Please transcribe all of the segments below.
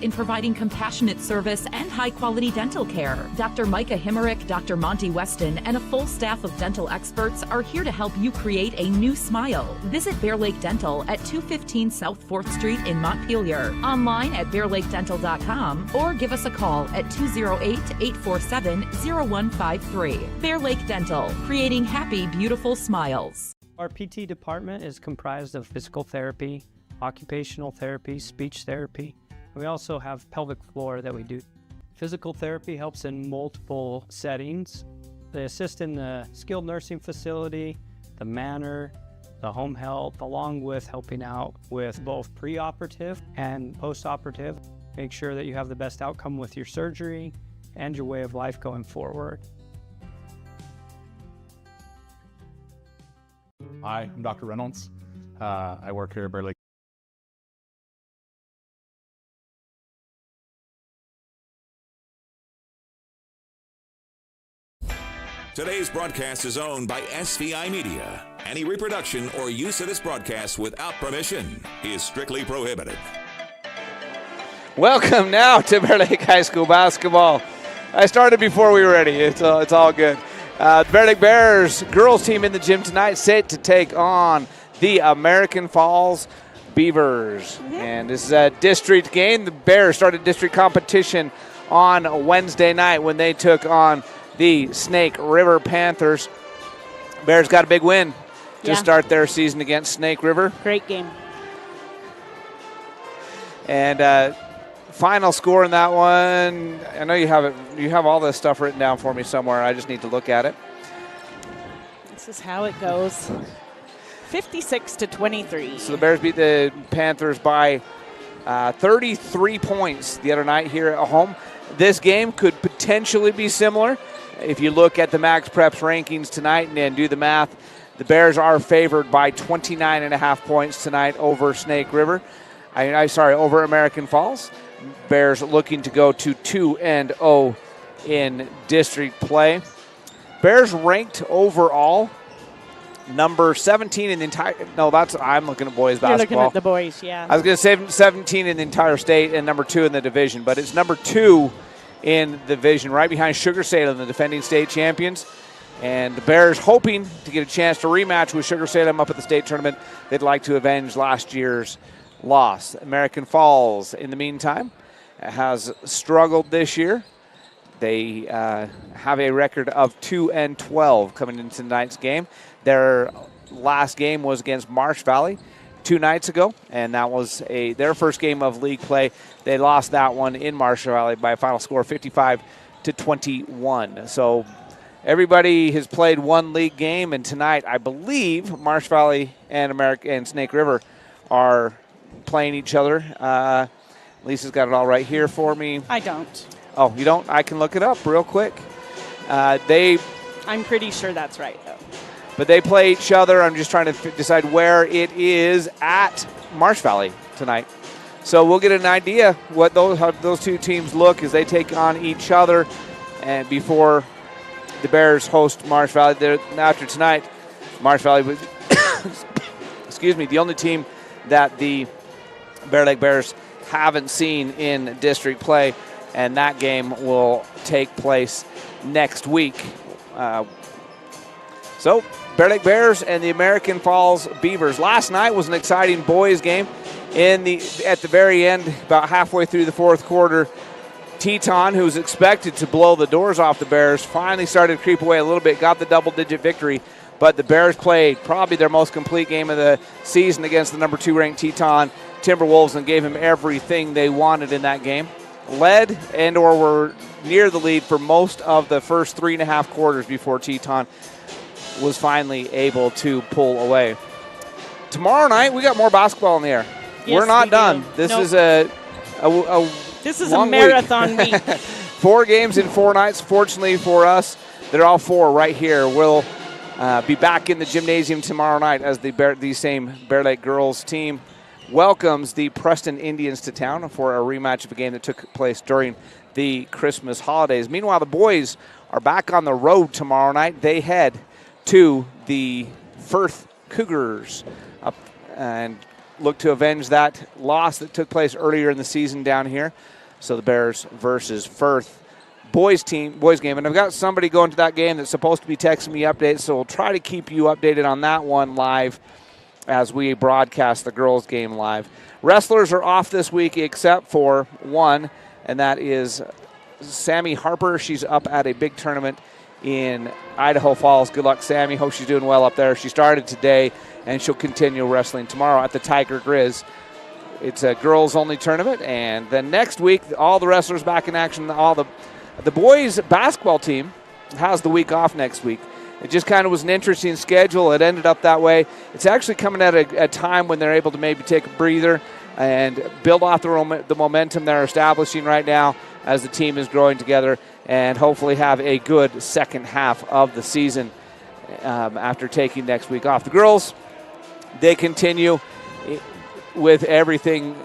in providing compassionate service and high-quality dental care. Dr. Micah Himmerick, Dr. Monty Weston, and a full staff of dental experts are here to help you create a new smile. Visit Bear Lake Dental at 215 South 4th Street in Montpelier, online at bearlakedental.com, or give us a call at 208-847-0153. Bear Lake Dental, creating happy, beautiful smiles. Our PT department is comprised of physical therapy, occupational therapy, speech therapy. We also have pelvic floor that we do. Physical therapy helps in multiple settings. They assist in the skilled nursing facility, the manor, the home health, along with helping out with both preoperative and postoperative. Make sure that you have the best outcome with your surgery and your way of life going forward. Hi, I'm Dr. Reynolds. I work here at Bear Lake. Today's broadcast is owned by SVI Media. Any reproduction or use of this broadcast without permission is strictly prohibited. Welcome now to Bear Lake High School basketball. I started before we were ready. It's all good. The Bear Lake Bears girls team in the gym tonight, set to take on the American Falls Beavers. And this is a district game. The Bears started district competition on Wednesday night when they took on the Snake River Panthers. Bears got a big win to start their season against Snake River. Great game. And final score in that one, I know you have it. You have all this stuff written down for me somewhere. I just need to look at it. This is how it goes. 56-23. So the Bears beat the Panthers by 33 points the other night here at home. This game could potentially be similar. If you look at the Max Preps rankings tonight and do the math, the Bears are favored by 29.5 points tonight over Snake River. Over American Falls. Bears looking to go to 2-0 in district play. Bears ranked overall number 17 in the entire. No, I'm looking at boys basketball. You're looking at the boys, yeah. I was going to say 17 in the entire state and number 2 in the division, but it's number 2 in the division, right behind Sugar Salem, the defending state champions. And the Bears hoping to get a chance to rematch with Sugar Salem up at the state tournament. They'd like to avenge last year's loss. American Falls, in the meantime, has struggled this year. They have a record of 2-12 coming into tonight's game. Their last game was against Marsh Valley 2 nights ago, and that was their first game of league play. They lost that one in Marsh Valley by a final score of 55-21. So everybody has played one league game, and tonight I believe Marsh Valley and Snake River are playing each other. Lisa's got it all right here for me. I don't. Oh, you don't? I can look it up real quick. I'm pretty sure that's right, though. But they play each other. I'm just trying to decide where it is at Marsh Valley tonight. So we'll get an idea how those two teams look as they take on each other, and before the Bears host Marsh Valley. After tonight, Marsh Valley was, the only team that the Bear Lake Bears haven't seen in district play, and that game will take place next week. So Bear Lake Bears and the American Falls Beavers. Last night was an exciting boys game. At the very end, about halfway through the fourth quarter, Teton, who was expected to blow the doors off the Bears, finally started to creep away a little bit, got the double-digit victory. But the Bears played probably their most complete game of the season against the number 2 ranked Teton Timberwolves and gave him everything they wanted in that game. Led and/or were near the lead for most of the first 3.5 quarters before Teton was finally able to pull away. Tomorrow night, we got more basketball in the air. Yes, we're not done. This is a marathon week. 4 games in 4 nights. Fortunately for us, they're all 4 right here. We'll be back in the gymnasium tomorrow night as the same Bear Lake girls team welcomes the Preston Indians to town for a rematch of a game that took place during the Christmas holidays. Meanwhile, the boys are back on the road tomorrow night. They head to the Firth Cougars. And look to avenge that loss that took place earlier in the season down here. So the Bears versus Firth boys game. And I've got somebody going to that game that's supposed to be texting me updates, so we'll try to keep you updated on that one live as we broadcast the girls game live. Wrestlers are off this week except for one, and that is Sammy Harper. She's up at a big tournament in Idaho Falls. Good luck, Sammy. Hope she's doing well up there. She started today, and she'll continue wrestling tomorrow at the Tiger Grizz. It's a girls-only tournament, and then next week, all the wrestlers back in action. All the boys basketball team has the week off next week. It just kind of was an interesting schedule. It ended up that way. It's actually coming at a time when they're able to maybe take a breather and build off the momentum they're establishing right now as the team is growing together, and hopefully have a good second half of the season after taking next week off. The girls, they continue with everything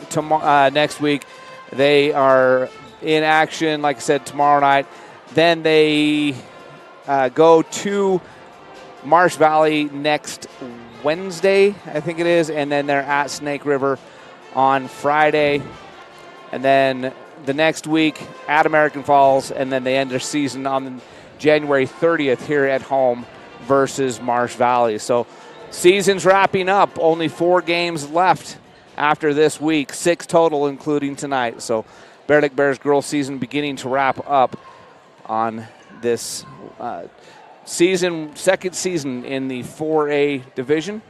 next week. They are in action, like I said, tomorrow night. Then they go to Marsh Valley next Wednesday, I think it is, and then they're at Snake River on Friday. And then the next week at American Falls, and then they end their season on January 30th here at home versus Marsh Valley. So season's wrapping up. Only 4 games left after this week, 6 total including tonight. So Bear Lake Bears girls season beginning to wrap up on this second season in the 4A division.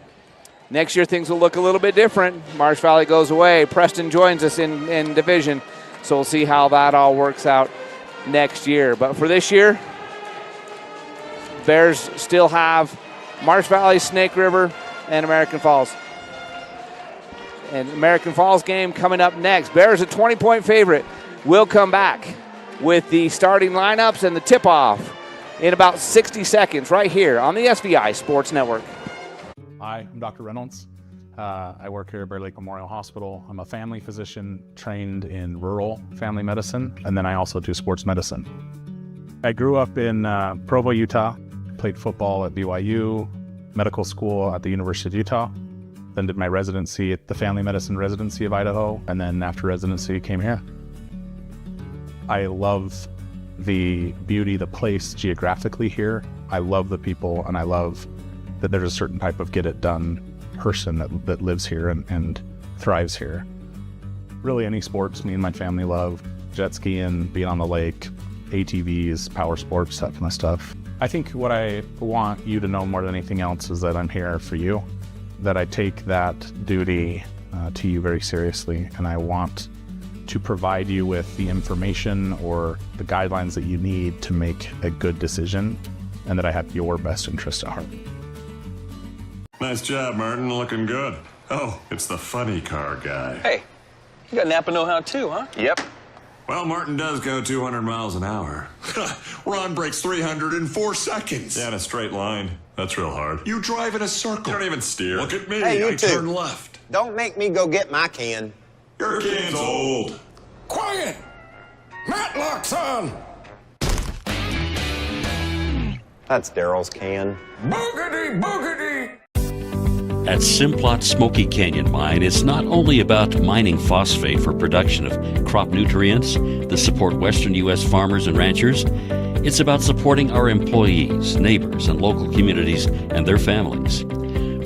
Next year things will look a little bit different. Marsh Valley goes away. Preston joins us in division. So we'll see how that all works out next year. But for this year, Bears still have Marsh Valley, Snake River, and American Falls. And American Falls game coming up next. Bears a 20-point favorite. We'll come back with the starting lineups and the tip-off in about 60 seconds right here on the SVI Sports Network. Hi, I'm Dr. Reynolds. I work here at Bear Lake Memorial Hospital. I'm a family physician trained in rural family medicine, and then I also do sports medicine. I grew up in Provo, Utah, played football at BYU, medical school at the University of Utah, then did my residency at the Family Medicine Residency of Idaho, and then after residency came here. I love the beauty, the place geographically here. I love the people, and I love that there's a certain type of get-it-done person that lives here and thrives here. Really any sports me and my family love. Jet skiing, being on the lake, ATVs, power sports, that kind of stuff. I think what I want you to know more than anything else is that I'm here for you, that I take that duty to you very seriously, and I want to provide you with the information or the guidelines that you need to make a good decision, and that I have your best interest at heart. Nice job, Martin. Looking good. Oh, it's the funny car guy. Hey, you got Napa know-how too, huh? Yep. Well, Martin does go 200 miles an hour. Ron breaks 300 in 4 seconds. Yeah, in a straight line. That's real hard. You drive in a circle. You don't even steer. Look at me. Hey, you I two. turn left. Don't make me go get my can. Your can's old. Quiet! Matlock's on! That's Daryl's can. Boogity, boogity! At Simplot Smoky Canyon Mine, it's not only about mining phosphate for production of crop nutrients that support western U.S. farmers and ranchers. It's about supporting our employees, neighbors, and local communities and their families.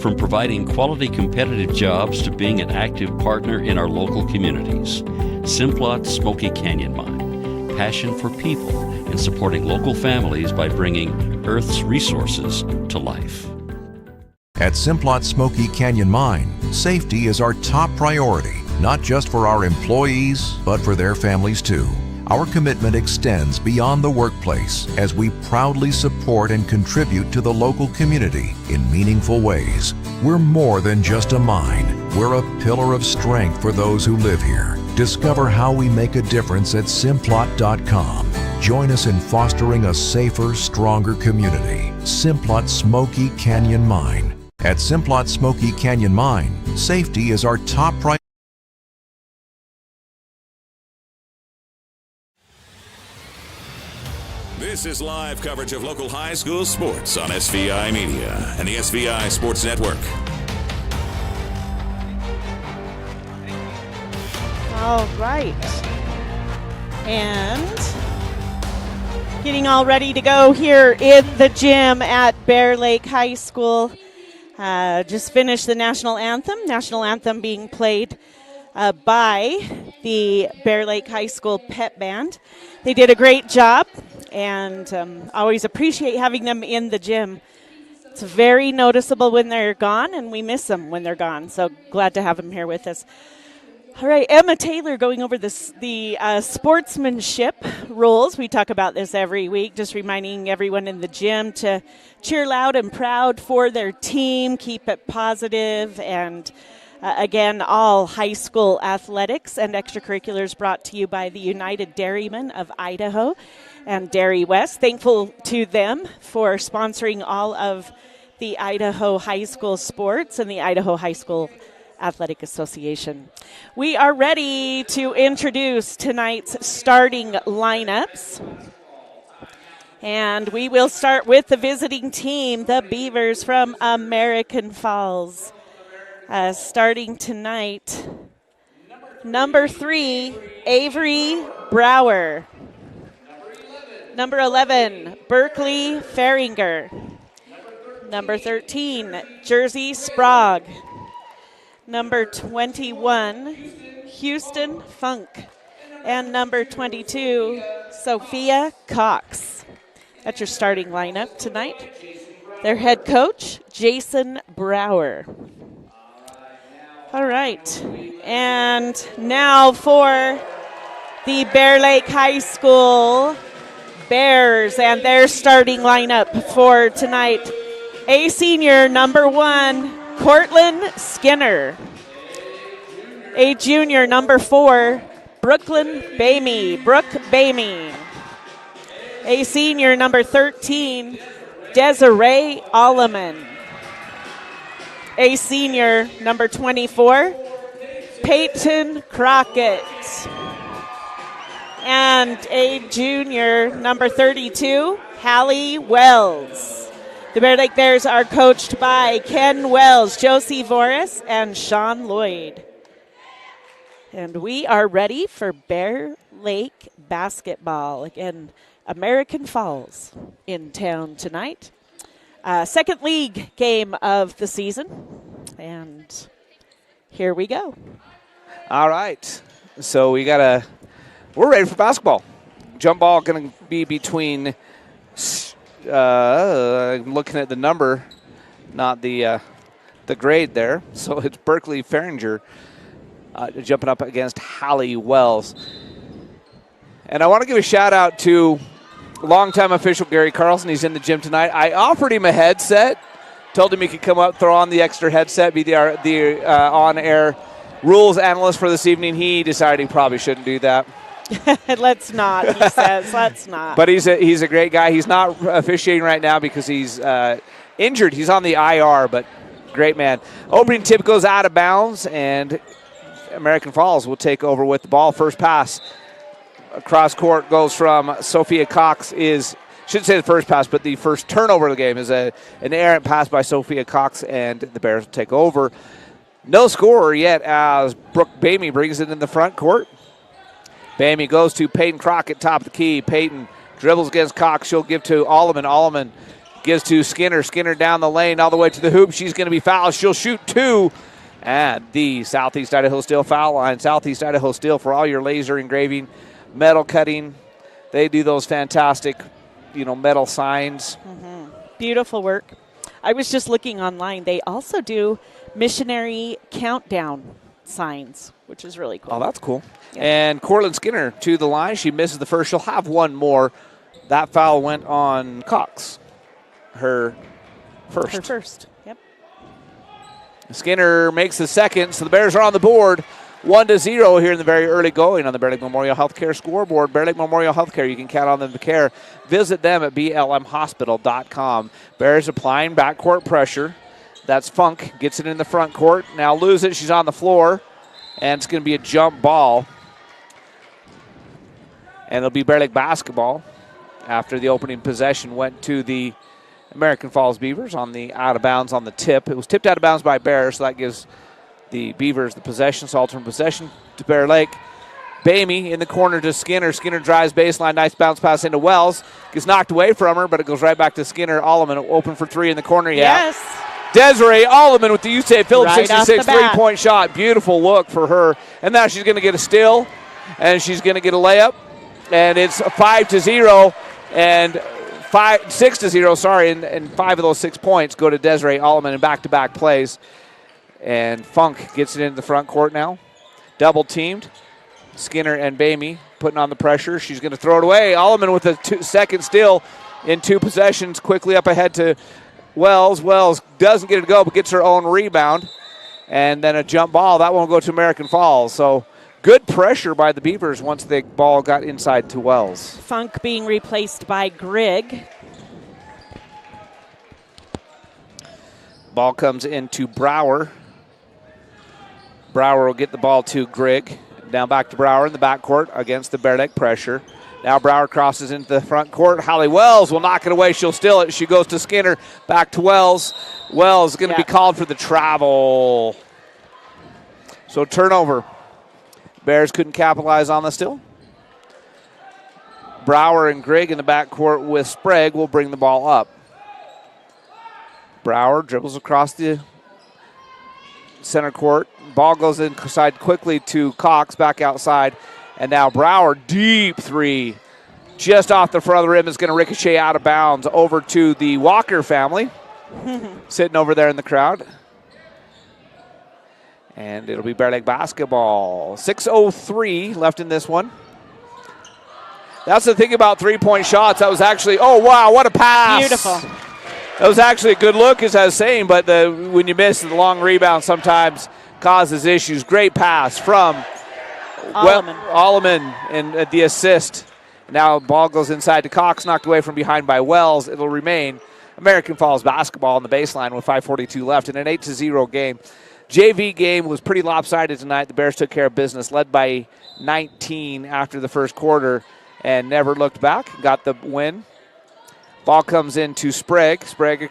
From providing quality competitive jobs to being an active partner in our local communities. Simplot Smoky Canyon Mine. Passion for people and supporting local families by bringing Earth's resources to life. At Simplot Smoky Canyon Mine, safety is our top priority, not just for our employees, but for their families too. Our commitment extends beyond the workplace as we proudly support and contribute to the local community in meaningful ways. We're more than just a mine. We're a pillar of strength for those who live here. Discover how we make a difference at Simplot.com. Join us in fostering a safer, stronger community. Simplot Smoky Canyon Mine. At Simplot Smoky Canyon Mine, safety is our top priority. This is live coverage of local high school sports on SVI Media and the SVI Sports Network. All right. And getting all ready to go here in the gym at Bear Lake High School. Just finished the national anthem being played by the Bear Lake High School pep band. They did a great job, and always appreciate having them in the gym. It's very noticeable when they're gone, and we miss them when they're gone, so glad to have them here with us. All right, Emma Taylor going over the sportsmanship rules. We talk about this every week, just reminding everyone in the gym to cheer loud and proud for their team, keep it positive, and again, all high school athletics and extracurriculars brought to you by the United Dairymen of Idaho and Dairy West. Thankful to them for sponsoring all of the Idaho high school sports and the Idaho High School Athletic Association. We are ready to introduce tonight's starting lineups. And we will start with the visiting team, the Beavers from American Falls. Starting tonight, number 3, Avery Brower. Number 11, Berkeley Feringer. Number 13, Jersey Sprague. Number 21, Houston Funk. And number 22, Sophia Cox. That's your starting lineup tonight. Their head coach, Jason Brower. All right. And now for the Bear Lake High School Bears and their starting lineup for tonight. A senior, number 1, Cortland Skinner. A junior, number 4, Brooke Bamey. A senior, number 13, Desiree Alleman. A senior, number 24, Peyton Crockett. And a junior, number 32, Hallie Wells. The Bear Lake Bears are coached by Ken Wells, Josie Voris, and Sean Lloyd. And we are ready for Bear Lake basketball. Again, American Falls in town tonight. Second league game of the season. And here we go. All right. So we're ready for basketball. Jump ball going to be between, I'm looking at the number, not the grade there. So it's Berkeley Feringer jumping up against Hallie Wells. And I want to give a shout out to longtime official Gary Carlson. He's in the gym tonight. I offered him a headset, told him he could come up, throw on the extra headset, be the on-air rules analyst for this evening. He decided he probably shouldn't do that. Let's not, he says. Let's not. But he's a great guy. He's not officiating right now because he's injured. He's on the IR, but great man. Opening tip goes out of bounds, and American Falls will take over with the ball. First pass across court goes from Sophia Cox. Shouldn't say the first pass, but the first turnover of the game is an errant pass by Sophia Cox, and the Bears will take over. No scorer yet as Brooke Bamey brings it in the front court. Bamey goes to Peyton Crockett, top of the key. Peyton dribbles against Cox. She'll give to Alleman. Alleman gives to Skinner. Skinner down the lane all the way to the hoop. She's going to be fouled. She'll shoot 2 at the Southeast Idaho Steel foul line. Southeast Idaho Steel for all your laser engraving, metal cutting. They do those fantastic, metal signs. Mm-hmm. Beautiful work. I was just looking online. They also do missionary countdown signs, which is really cool. Oh, that's cool. Yeah. And Cortland Skinner to the line. She misses the first. She'll have one more. That foul went on Cox. Her first. Yep. Skinner makes the second, so the Bears are on the board. 1-0 here in the very early going on the Bear Lake Memorial Healthcare scoreboard. Bear Lake Memorial Healthcare, you can count on them to care. Visit them at blmhospital.com. Bears applying backcourt pressure. That's Funk, gets it in the front court. Now loses it, she's on the floor, and it's going to be a jump ball. And it'll be Bear Lake basketball after the opening possession went to the American Falls Beavers on the out of bounds on the tip. It was tipped out of bounds by Bears, so that gives the Beavers the possession. So alternate possession to Bear Lake. Bamey in the corner to Skinner. Skinner drives baseline. Nice bounce pass into Wells. Gets knocked away from her, but it goes right back to Skinner. Alleman open for three in the corner. Yeah. Yes. Desiree Alleman with the USAID Phillips Right off 66 the bat. three-point shot. Beautiful look for her. And now she's going to get a steal, and she's going to get a layup. And it's 5-0 and 6-0, sorry, and 5 of those 6 points go to Desiree Alleman in back-to-back plays. And Funk gets it into the front court now. Double teamed. Skinner and Bamey putting on the pressure. She's going to throw it away. Alleman with a second steal in 2 possessions. Quickly up ahead to Wells. Wells doesn't get it to go, but gets her own rebound. And then a jump ball. That one will go to American Falls. So good pressure by the Beavers once the ball got inside to Wells. Funk being replaced by Grigg. Ball comes into Brower. Brower will get the ball to Grigg. Now back to Brower in the backcourt against the Bear Lake pressure. Now Brower crosses into the front court. Holly Wells will knock it away. She'll steal it. She goes to Skinner. Back to Wells. Wells is going to be called for the travel. So turnover. Bears couldn't capitalize on the steal. Brower and Grigg in the backcourt with Sprague will bring the ball up. Brower dribbles across the center court. Ball goes inside quickly to Cox, back outside. And now Brower, deep three. Just off the front of the rim, is going to ricochet out of bounds over to the Walker family. Sitting over there in the crowd. And it'll be Bear Lake basketball. 6:03 left in this one. That's the thing about three-point shots. That was actually, oh, wow, what a pass. Beautiful. That was actually a good look, as I was saying, but when you miss the long rebound sometimes causes issues. Great pass from Alleman and the assist. Now ball goes inside to Cox, knocked away from behind by Wells. It'll remain American Falls basketball on the baseline with 5:42 left in an 8-0 game. JV game was pretty lopsided tonight. The Bears took care of business, led by 19 after the first quarter, and never looked back. Got the win. Ball comes into Sprague. Sprague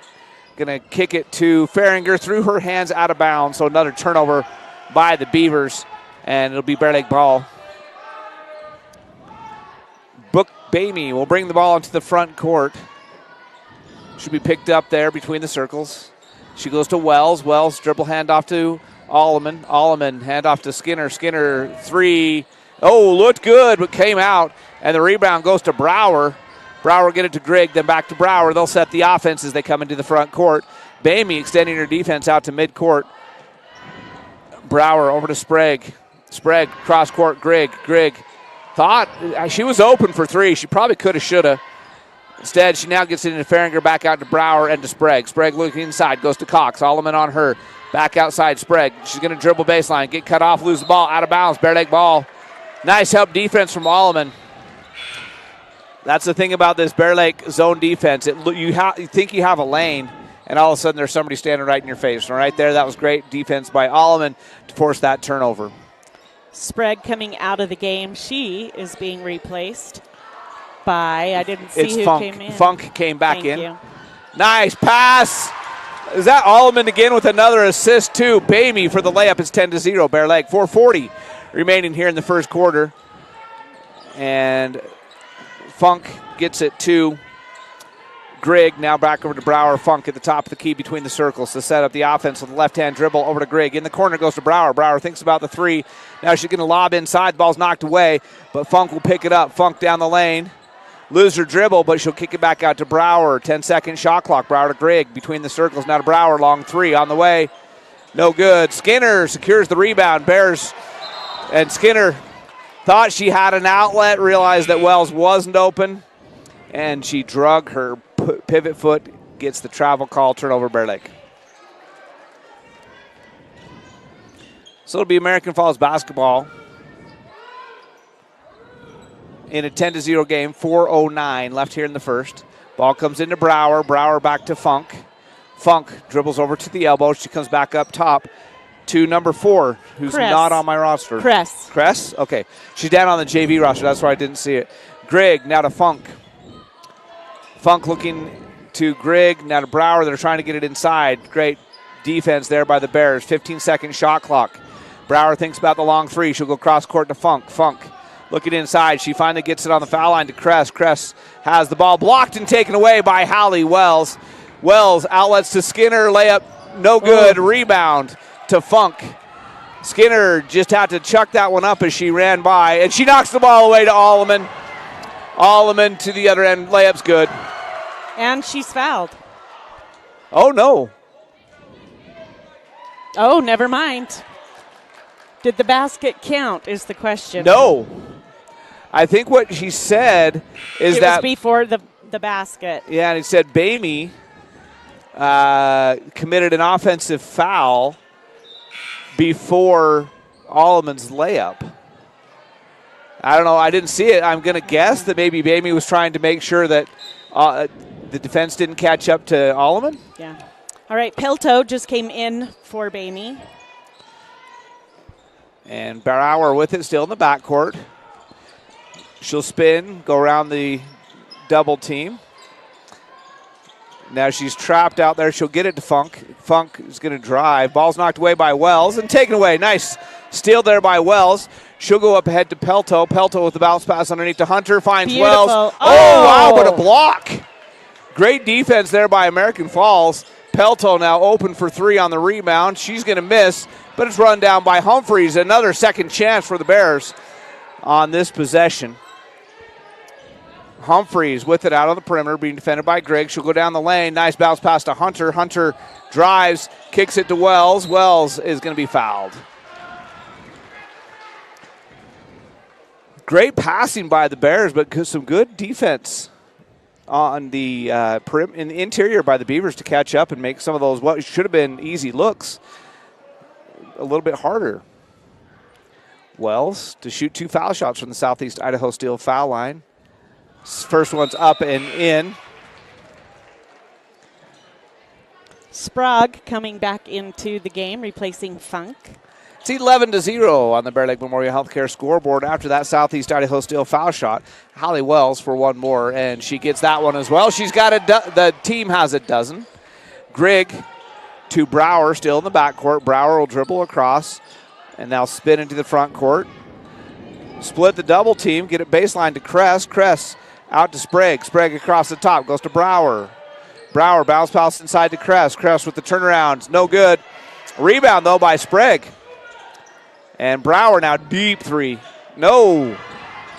going to kick it to Farringer through her hands out of bounds. So another turnover by the Beavers, and it'll be Bear Lake ball. Book Bamey will bring the ball into the front court. Should be picked up there between the circles. She goes to Wells. Wells dribble handoff to Alleman. Alleman handoff to Skinner. Skinner three. Oh, looked good, but came out. And the rebound goes to Brower. Brower get it to Grigg, then back to Brower. They'll set the offense as they come into the front court. Bamey extending her defense out to midcourt. Brower over to Sprague. Sprague cross court. Grigg. Grigg thought she was open for three. She probably could have, should have. Instead, she now gets it into Farringer, back out to Brower and to Sprague. Sprague looking inside, goes to Cox. Alleman on her. Back outside, Sprague. She's going to dribble baseline, get cut off, lose the ball, out of bounds. Bear Lake ball. Nice help defense from Alleman. That's the thing about this Bear Lake zone defense. You think you have a lane, and all of a sudden there's somebody standing right in your face. And right there, that was great defense by Alleman to force that turnover. Sprague coming out of the game. She is being replaced by, I didn't see it's who Funk. came in. Funk came back Thank in. you. Nice pass. Is that Alleman again with another assist too? Bamey for the layup. It's 10-0 Bear Lake. 4:40 remaining here in the first quarter. And Funk gets it to Grigg. Now back over to Brower. Funk at the top of the key between the circles to set up the offense with the left-hand dribble over to Grigg. In the corner goes to Brower. Brower thinks about the three. Now she's going to lob inside. The ball's knocked away, but Funk will pick it up. Funk down the lane. Lose her dribble, but she'll kick it back out to Brower. 10-second shot clock. Brower to Grigg between the circles. Now to Brower. Long three on the way. No good. Skinner secures the rebound. Bears and Skinner thought she had an outlet, realized that Wells wasn't open, and she drug her pivot foot, gets the travel call, turnover Bear Lake. So it'll be American Falls basketball in a 10-0 game, 4:09 left here in the first. Ball comes into Brower. Brower back to Funk. Funk dribbles over to the elbow. She comes back up top to number 4, who's Cress. not on my roster. Cress. Cress? Okay. She's down on the JV roster. That's why I didn't see it. Grigg now to Funk. Funk looking to Grigg, now to Brower. They're trying to get it inside. Great defense there by the Bears. 15-second shot clock. Brower thinks about the long three. She'll go cross court to Funk. Funk looking inside. She finally gets it on the foul line to Kress. Kress has the ball blocked and taken away by Hallie Wells. Wells outlets to Skinner. Layup no good. Rebound to Funk. Skinner just had to chuck that one up as she ran by, and she knocks the ball away to Alleman. Alleman to the other end. Layup's good. And she's fouled. Oh, no. Oh, never mind. Did the basket count is the question. No. I think what she said is it that was before the basket. Yeah, and he said Bamey committed an offensive foul before Alleman's layup. I don't know. I didn't see it. I'm going to guess that maybe Bamey was trying to make sure that the defense didn't catch up to Alleman. Yeah. All right, Pelto just came in for Bamey. And Brower with it still in the backcourt. She'll spin, go around the double team. Now she's trapped out there. She'll get it to Funk. Funk is going to drive. Ball's knocked away by Wells and taken away. Nice steal there by Wells. She'll go up ahead to Pelto. Pelto with the bounce pass underneath to Hunter. Finds Beautiful. Wells. Oh, wow, what a block. Great defense there by American Falls. Pelto now open for three on the rebound. She's going to miss, but it's run down by Humphreys. Another second chance for the Bears on this possession. Humphreys with it out on the perimeter, being defended by Griggs. She'll go down the lane. Nice bounce pass to Hunter. Hunter drives, kicks it to Wells. Wells is going to be fouled. Great passing by the Bears, but some good defense on the in the interior by the Beavers to catch up and make some of those what should have been easy looks a little bit harder. Wells to shoot 2 foul shots from the Southeast Idaho Steel foul line. First one's up and in. Sprague coming back into the game, replacing Funk. It's 11-0 on the Bear Lake Memorial Healthcare scoreboard after that Southeast Idaho Steel foul shot. Hallie Wells for one more, and she gets that one as well. She's got the team has a dozen. Grigg to Brower, still in the backcourt. Brower will dribble across and now spin into the front court. Split the double team, get it baseline to Kress. Kress out to Sprague. Sprague across the top, goes to Brower. Brower bounce pass inside to Kress. Kress with the turnaround, no good. Rebound though by Sprague. And Brower now deep three. No.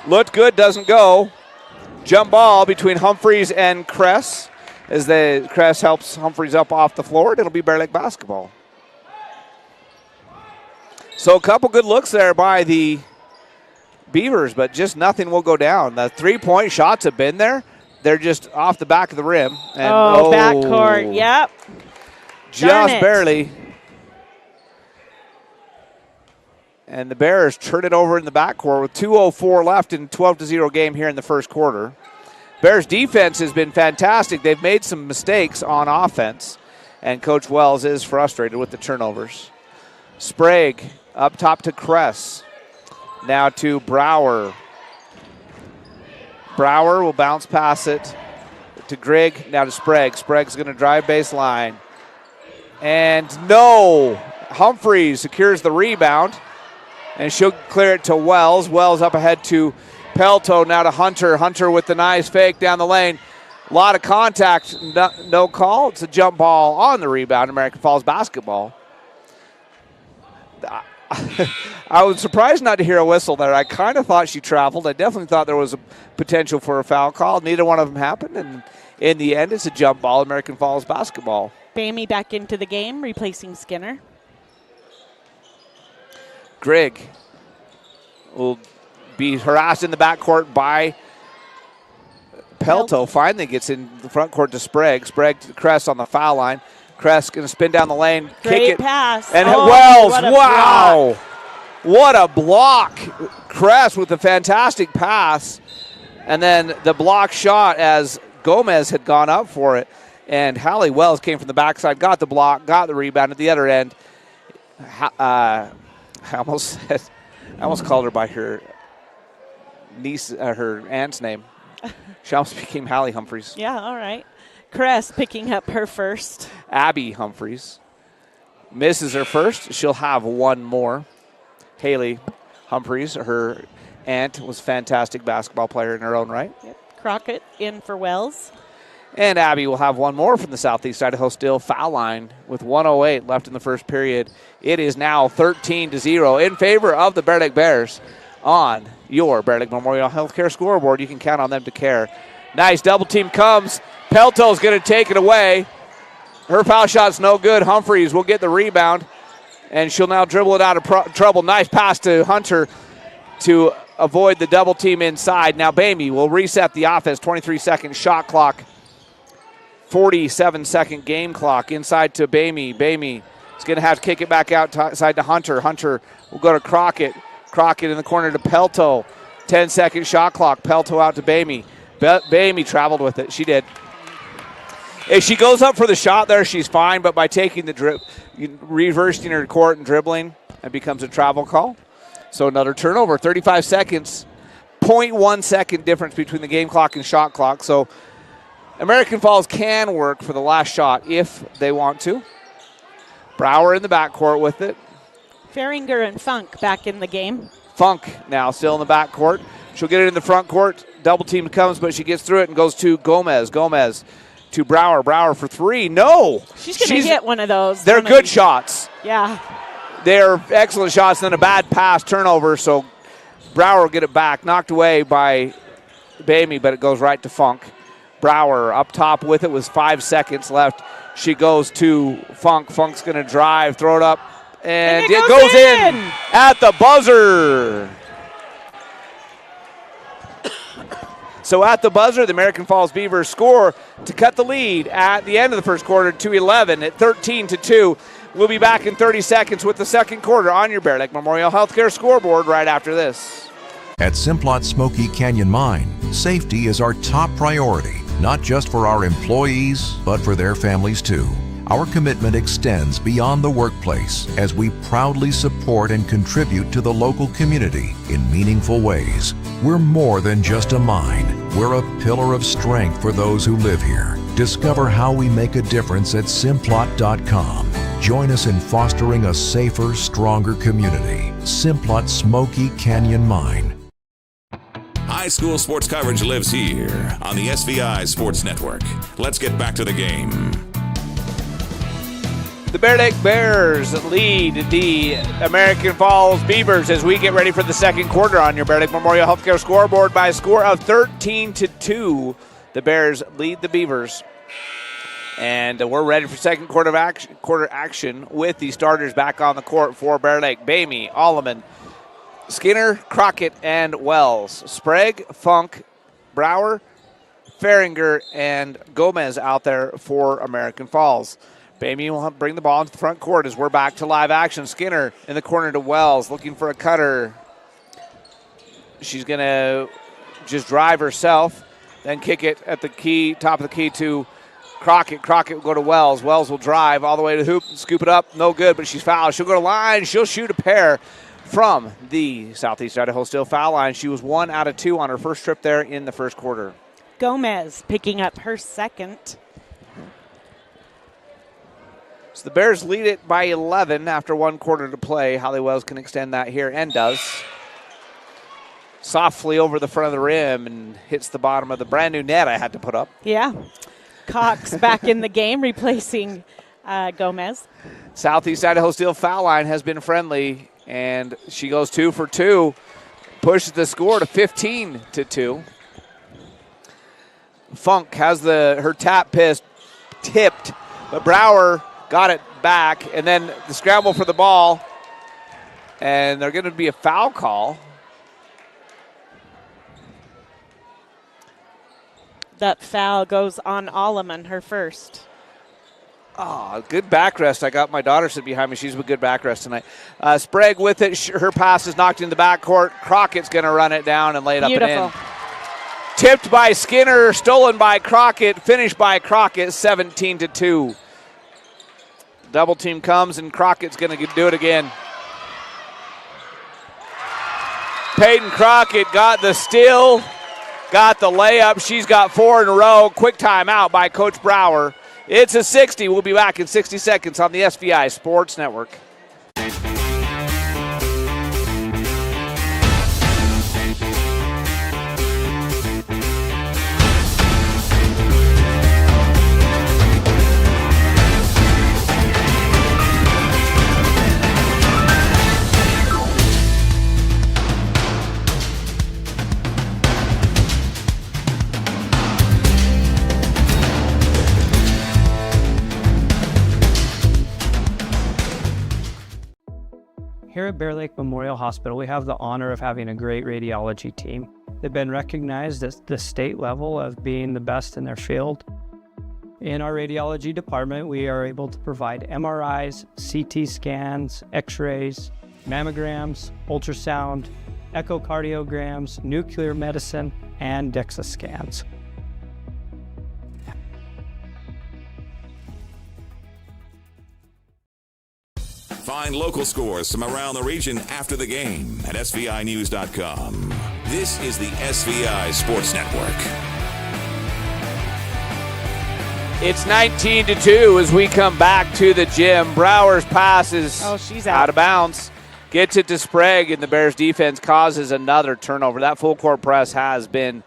Looked good, doesn't go. Jump ball between Humphreys and Kress as Kress helps Humphreys up off the floor. It'll be Bear Lake basketball. So a couple good looks there by the Beavers, but just nothing will go down. The three-point shots have been there. They're just off the back of the rim. And backcourt, yep. Just barely. And the Bears turn it over in the backcourt with 2:04 left in 12-0 game here in the first quarter. Bears defense has been fantastic. They've made some mistakes on offense, and Coach Wells is frustrated with the turnovers. Sprague up top to Kress. Now to Brower. Brower will bounce pass it to Grigg. Now to Sprague. Sprague's going to drive baseline. And no. Humphreys secures the rebound. And she'll clear it to Wells. Wells up ahead to Pelto. Now to Hunter. Hunter with the nice fake down the lane. A lot of contact. No call. It's a jump ball on the rebound. American Falls basketball. I was surprised not to hear a whistle there. I kind of thought she traveled. I definitely thought there was a potential for a foul call. Neither one of them happened. And in the end, it's a jump ball. American Falls basketball. Bamey back into the game, replacing Skinner. Grigg will be harassed in the backcourt by Pelto. Finally gets in the front court to Sprague. Sprague to Kress on the foul line. Kress going to spin down the lane. Great kick it. pass. And Wells, wow. What a block. Kress with a fantastic pass. And then the block shot as Gomez had gone up for it. And Hallie Wells came from the backside, got the block, got the rebound at the other end. I almost called her by her niece, her aunt's name. She almost became Hallie Humphreys. Yeah, all right. Kress picking up her first. Abby Humphreys misses her first. She'll have one more. Haley Humphreys, her Ant was a fantastic basketball player in her own right. Yep. Crockett in for Wells. And Abby will have one more from the Southeast Idaho Steel foul line with 1:08 left in the first period. It is now 13-0 in favor of the Bear Lake Bears on your Bear Lake Memorial Healthcare scoreboard. You can count on them to care. Nice double team comes. Pelto's going to take it away. Her foul shot's no good. Humphreys will get the rebound, and she'll now dribble it out of trouble. Nice pass to Hunter to avoid the double team inside. Now Bamey will reset the offense. 23-second shot clock. 47-second game clock. Inside to Bamey. Bamey is going to have to kick it back outside to Hunter. Hunter will go to Crockett. Crockett in the corner to Pelto. 10-second shot clock. Pelto out to Bamey. Bamey traveled with it. She did. If she goes up for the shot there, she's fine. But by taking the reversing her court and dribbling, it becomes a travel call. So another turnover. 35 seconds. 0.1 second difference between the game clock and shot clock. So American Falls can work for the last shot if they want to. Brower in the backcourt with it. Feringer and Funk back in the game. Funk now still in the backcourt. She'll get it in the front court. Double team comes, but she gets through it and goes to Gomez. Gomez to Brower. Brower for three. No! She's going to hit one of those. They're good shots. Yeah. They're excellent shots, and then a bad pass turnover, so Brower will get it back. Knocked away by Bamey, but it goes right to Funk. Brower up top with it with 5 seconds left. She goes to Funk. Funk's going to drive, throw it up, and it goes in at the buzzer. So at the buzzer, the American Falls Beavers score to cut the lead at the end of the first quarter to 11 at 13-2. We'll be back in 30 seconds with the second quarter on your Bear Lake Memorial Healthcare scoreboard right after this. At Simplot Smoky Canyon Mine, safety is our top priority, not just for our employees, but for their families too. Our commitment extends beyond the workplace as we proudly support and contribute to the local community in meaningful ways. We're more than just a mine. We're a pillar of strength for those who live here. Discover how we make a difference at Simplot.com. Join us in fostering a safer, stronger community. Simplot Smoky Canyon Mine. High school sports coverage lives here on the SVI Sports Network. Let's get back to the game. The Bear Lake Bears lead the American Falls Beavers as we get ready for the second quarter on your Bear Lake Memorial Healthcare scoreboard by a score of 13-2. The Bears lead the Beavers. And we're ready for second quarter action with the starters back on the court for Bear Lake. Bamey, Alleman, Skinner, Crockett, and Wells. Sprague, Funk, Brower, Feringer, and Gomez out there for American Falls. Bamey will bring the ball into the front court as we're back to live action. Skinner in the corner to Wells, looking for a cutter. She's going to just drive herself, then kick it at the key, top of the key to Crockett. Crockett will go to Wells. Wells will drive all the way to the hoop and scoop it up. No good, but she's fouled. She'll go to line. She'll shoot a pair from the Southeast Idaho Steel foul line. She was 1 out of 2 on her first trip there in the first quarter. Gomez picking up her second. So the Bears lead it by 11 after 1 quarter to play. Holly Wells can extend that here and does. Softly over the front of the rim and hits the bottom of the brand new net I had to put up. Yeah. Cox back in the game, replacing Gomez. Southeast Idaho Steel foul line has been friendly, and she goes 2 for 2. Pushes the score to 15-2. Funk has her tap tipped, but Brower got it back, and then the scramble for the ball, and they're going to be a foul call. That foul goes on Alleman, her first. Oh, good back rest. I got my daughter sitting behind me. She's a good back rest tonight. Sprague with it. Her pass is knocked in the backcourt. Crockett's going to run it down and lay it up and in. Tipped by Skinner, stolen by Crockett, finished by Crockett, 17-2. Double team comes, and Crockett's going to do it again. Peyton Crockett got the steal, got the layup. She's got 4 in a row. Quick timeout by Coach Brower. It's a 60. We'll be back in 60 seconds on the SVI Sports Network. Here at Bear Lake Memorial Hospital, we have the honor of having a great radiology team. They've been recognized at the state level of being the best in their field. In our radiology department, we are able to provide MRIs, CT scans, X-rays, mammograms, ultrasound, echocardiograms, nuclear medicine, and DEXA scans. Find local scores from around the region after the game at SVInews.com. This is the SVI Sports Network. It's 19-2 as we come back to the gym. Brower's pass is she's out of bounds. Gets it to Sprague, and the Bears defense causes another turnover. That full court press has been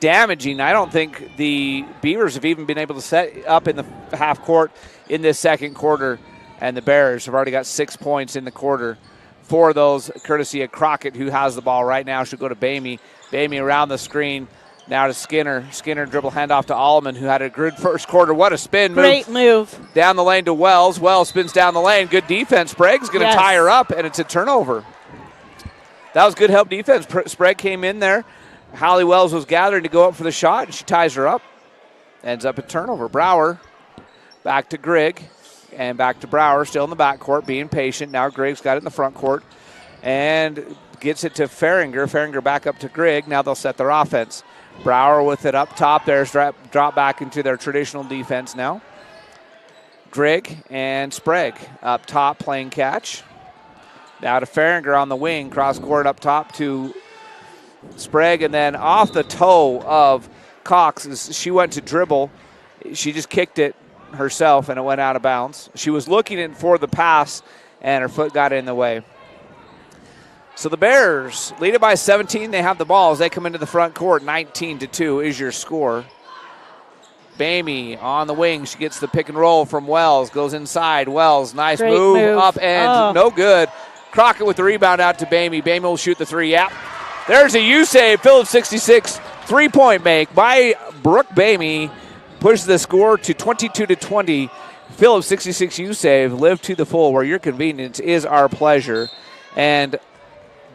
damaging. I don't think the Beavers have even been able to set up in the half court in this second quarter, and the Bears have already got 6 points in the quarter. 4 of those courtesy of Crockett, who has the ball right now. Should go to Bamey. Bamey around the screen. Now to Skinner. Skinner dribble handoff to Allman, who had a good first quarter. What a spin move. Great move. Down the lane to Wells. Wells spins down the lane. Good defense. Sprague's going to tie her up, and it's a turnover. That was good help defense. Sprague came in there. Hallie Wells was gathering to go up for the shot, and she ties her up. Ends up a turnover. Brower back to Grigg, and back to Brower, still in the backcourt, being patient. Now Grigg's got it in the front court, and gets it to Farringer. Farringer back up to Grigg. Now they'll set their offense. Brower with it up top there. Drop back into their traditional defense now. Grigg and Sprague up top playing catch. Now to Farringer on the wing. Cross court up top to Sprague, and then off the toe of Cox as she went to dribble. She just kicked it herself, and it went out of bounds. She was looking in for the pass, and her foot got in the way. So the Bears lead it by 17. They have the ball as they come into the front court. 19-2 is your score. Bamey on the wing. She gets the pick and roll from Wells. Goes inside. Wells, nice move up and no good. Crockett with the rebound out to Bamey. Bamey will shoot the three. Yep. There's a U-save. Phillips 66 three-point make by Brooke Bamey. Pushes the score to 22-20. Phillips 66 U-save. Live to the full, where your convenience is our pleasure. And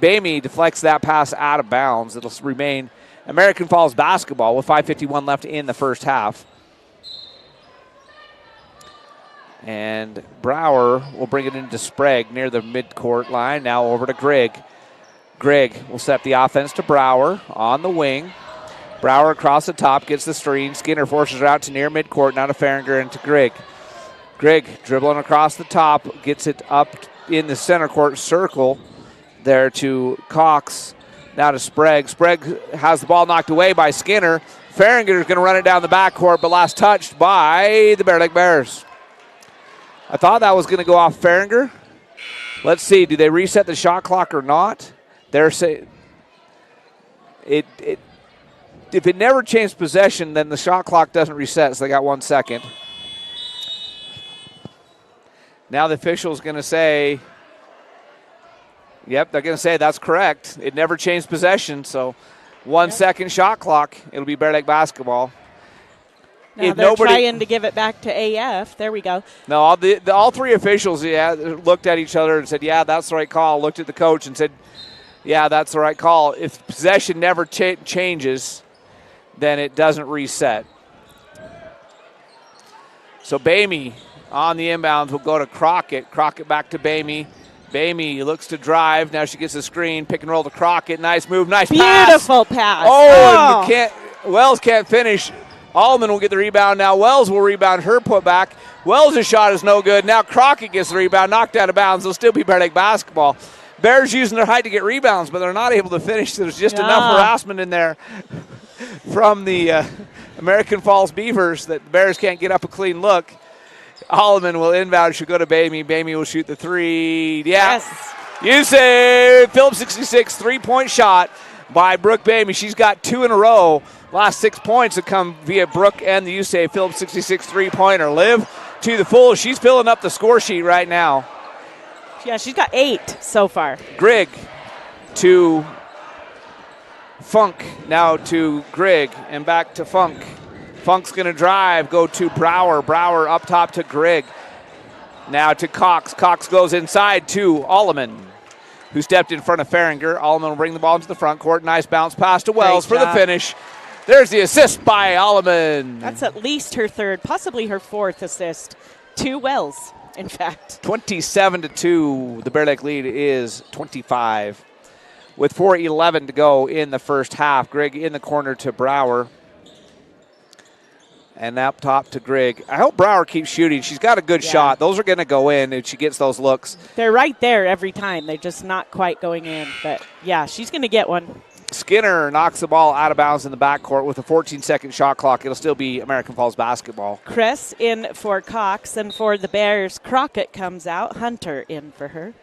Bamey deflects that pass out of bounds. It'll remain American Falls basketball with 5:51 left in the first half. And Brower will bring it into Sprague near the midcourt line. Now over to Grigg. Grigg will set the offense to Brower on the wing. Brower across the top, gets the screen. Skinner forces her out to near midcourt. Now to Farringer and to Grigg. Grigg dribbling across the top, gets it up in the center court circle. There to Cox, now to Sprague. Sprague has the ball knocked away by Skinner. Farringer is going to run it down the backcourt, but last touched by the Bear Lake Bears. I thought that was going to go off Farringer. Let's see, do they reset the shot clock or not? They're saying if it never changed possession, then the shot clock doesn't reset, so they got 1 second. Now the official's going to say, yep, they're going to say that's correct. It never changed possession, so 1 second shot clock. It'll be Bear Lake basketball. Now if they're trying to give it back to AF. There we go. No, all three officials looked at each other and said, yeah, that's the right call. Looked at the coach and said, yeah, that's the right call. If possession never changes, then it doesn't reset. So Bamey on the inbounds will go to Crockett. Crockett back to Bamey. Bamey looks to drive. Now she gets the screen. Pick and roll to Crockett. Nice move. Nice pass. Beautiful pass. Oh, and Wells can't finish. Allman will get the rebound. Now Wells will rebound her putback. Wells' shot is no good. Now Crockett gets the rebound. Knocked out of bounds. They'll still be Bear Lake basketball. Bears using their height to get rebounds, but they're not able to finish. There's just enough harassment in there from the American Falls Beavers that the Bears can't get up a clean look. Holloman will inbound. Should go to Bamey. Bamey will shoot the three. Yeah. Yes. You say Phillips 66 3-point shot by Brooke Bamey. She's got 2 in a row. Last 6 points have come via Brooke and the USAA Phillips 66 3-pointer. Live to the full. She's filling up the score sheet right now. Yeah, she's got 8 so far. Grigg to Funk. Now to Grigg and back to Funk. Funk's going to drive, go to Brower. Brower up top to Grigg. Now to Cox. Cox goes inside to Alleman. who stepped in front of Farringer. Alleman will bring the ball into the front court. Nice bounce pass to Wells for the finish. There's the assist by Alleman. That's at least her third, possibly her fourth assist to Wells, in fact. 27-2. The Bear Lake lead is 25. With 4:11 to go in the first half, Grigg in the corner to Brower. And up top to Grigg. I hope Brower keeps shooting. She's got a good shot. Those are going to go in if she gets those looks. They're right there every time. They're just not quite going in. But, yeah, she's going to get one. Skinner knocks the ball out of bounds in the backcourt with a 14-second shot clock. It'll still be American Falls basketball. Kress in for Cox, and for the Bears, Crockett comes out. Hunter in for her.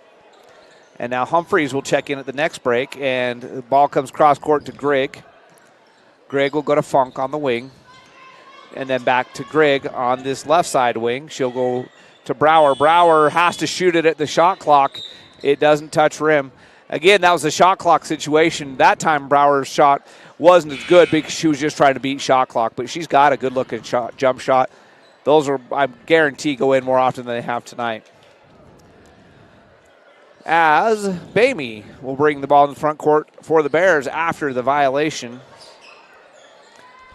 And now Humphreys will check in at the next break, and the ball comes cross-court to Grigg. Grigg will go to Funk on the wing. And then back to Grigg on this left side wing. She'll go to Brower. Brower has to shoot it at the shot clock. It doesn't touch rim. Again, that was a shot clock situation. That time Brower's shot wasn't as good because she was just trying to beat shot clock. But she's got a good-looking jump shot. Those are, I guarantee, go in more often than they have tonight. As Bamey will bring the ball in the front court for the Bears after the violation.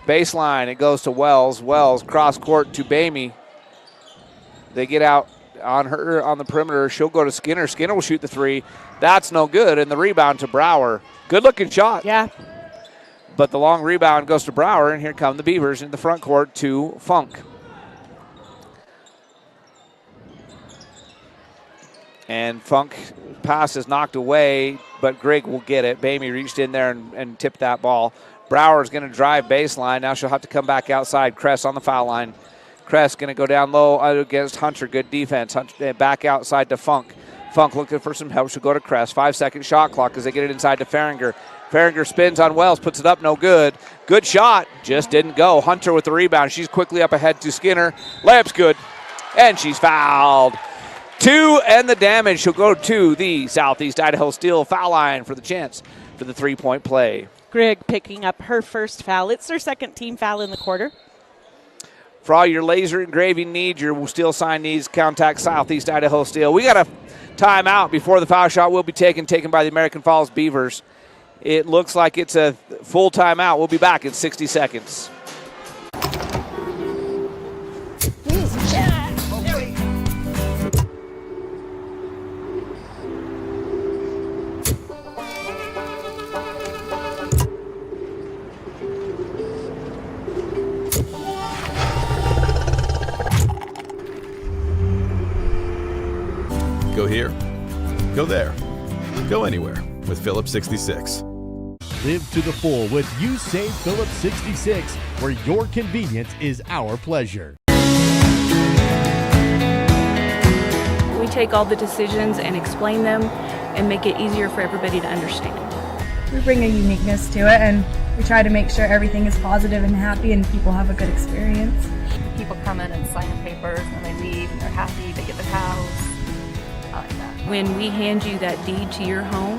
Baseline, it goes to Wells. Wells, cross court to Bamey. They get out on her on the perimeter. She'll go to Skinner. Skinner will shoot the three. That's no good. And the rebound to Brower. Good-looking shot. Yeah. But the long rebound goes to Brower, and here come the Beavers in the front court to Funk. And Funk pass is knocked away, but Grigg will get it. Bamey reached in there and tipped that ball. Brower's going to drive baseline. Now she'll have to come back outside. Kress on the foul line. Kress going to go down low against Hunter. Good defense. Hunter, back outside to Funk. Funk looking for some help. She'll go to Kress. 5-second shot clock as they get it inside to Farringer. Farringer spins on Wells, puts it up, no good. Good shot, just didn't go. Hunter with the rebound. She's quickly up ahead to Skinner. Layup's good, and she's fouled. 2 and the damage. She'll go to the Southeast Idaho Steel foul line for the chance for the three-point play. Grigg picking up her first foul. It's their second team foul in the quarter. For all your laser engraving needs, your steel sign needs, contact Southeast Idaho Steel. We got a timeout before the foul shot will be taken by the American Falls Beavers. It looks like it's a full timeout. We'll be back in 60 seconds. Go here, go there, go anywhere with Phillips 66. Live to the full with You Save Phillips 66, where your convenience is our pleasure. We take all the decisions and explain them and make it easier for everybody to understand. We bring a uniqueness to it, and we try to make sure everything is positive and happy and people have a good experience. People come in and sign the papers and they leave and they're happy, they get the house. I like that. When we hand you that deed to your home,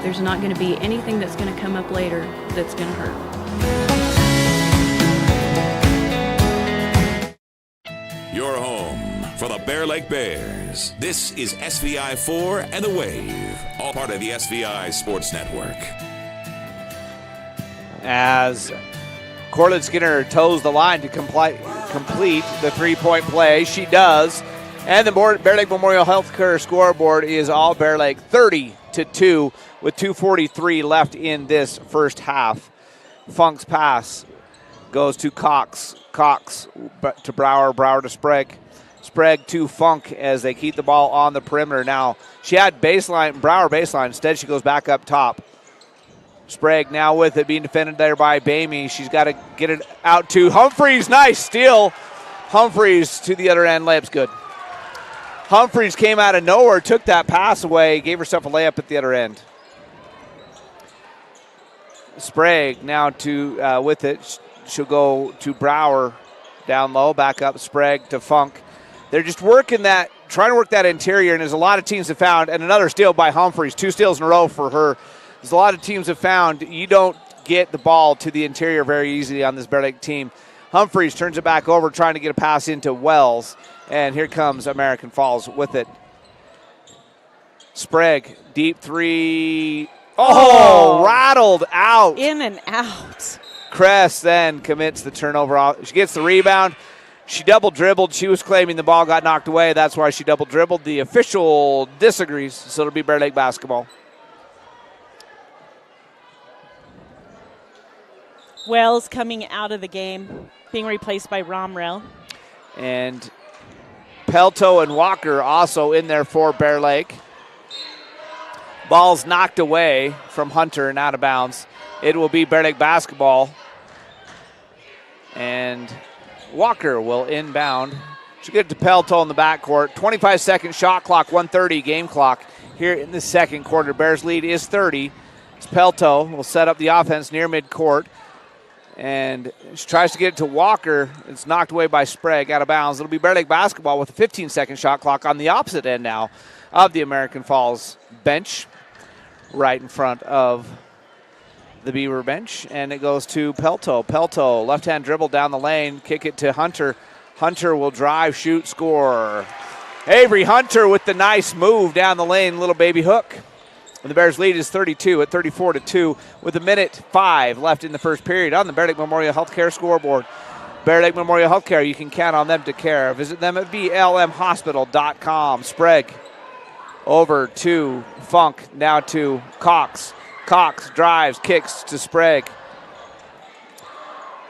there's not going to be anything that's going to come up later that's going to hurt. Your home for the Bear Lake Bears. This is SVI 4 and the Wave, all part of the SVI Sports Network. As Corlin Skinner toes the line to complete the three-point play, she does. And the Bear Lake Memorial Healthcare scoreboard is all Bear Lake 30-2 with 2:43 left in this first half. Funk's pass goes to Cox. Cox to Brower. Brower to Sprague. Sprague to Funk as they keep the ball on the perimeter. Now, she had Brower baseline. Instead, she goes back up top. Sprague now with it being defended there by Bamey. She's got to get it out to Humphreys. Nice steal. Humphreys to the other end. Layup's good. Humphreys came out of nowhere, took that pass away, gave herself a layup at the other end. Sprague now with it. She'll go to Brower down low, back up Sprague to Funk. They're just working that, trying to work that interior, and there's a lot of teams have found, and another steal by Humphreys, 2 steals in a row for her. There's a lot of teams have found you don't get the ball to the interior very easily on this Bear Lake team. Humphreys turns it back over, trying to get a pass into Wells. And here comes American Falls with it. Sprague, deep three. Oh, rattled out. In and out. Kress then commits the turnover. She gets the rebound. She double dribbled. She was claiming the ball got knocked away. That's why she double dribbled. The official disagrees, so it'll be Bear Lake basketball. Wells coming out of the game, being replaced by Romrell. And Pelto and Walker also in there for Bear Lake. Ball's knocked away from Hunter and out of bounds. It will be Bear Lake basketball. And Walker will inbound. She'll get it to Pelto in the backcourt. 25-second shot clock, 1:30 game clock here in the second quarter. Bears lead is 30. It's Pelto will set up the offense near midcourt. And she tries to get it to Walker. It's knocked away by Sprague out of bounds. It'll be Bear Lake basketball with a 15-second shot clock on the opposite end now of the American Falls bench, right in front of the Beaver bench. And it goes to Pelto. Pelto, left-hand dribble down the lane, kick it to Hunter. Hunter will drive, shoot, score. Avery Hunter with the nice move down the lane, little baby hook. And the Bears lead is 32 at 34-2 with 1:05 left in the first period on the Bear Lake Memorial Healthcare scoreboard. Bear Lake Memorial Healthcare, you can count on them to care. Visit them at blmhospital.com. Sprague over to Funk, now to Cox. Cox drives, kicks to Sprague.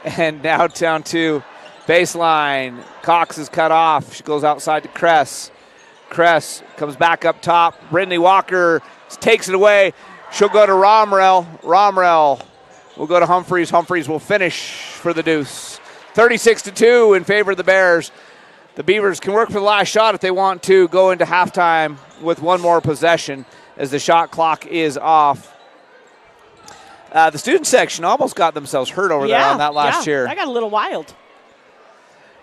And now down to baseline. Cox is cut off. She goes outside to Kress. Kress comes back up top. Brittany Walker takes it away. She'll go to Romrell. Romrell will go to Humphreys. Humphreys will finish for the deuce. 36-2 in favor of the Bears. The Beavers can work for the last shot if they want to go into halftime with one more possession as the shot clock is off. The student section almost got themselves hurt over there on that last cheer. That got a little wild.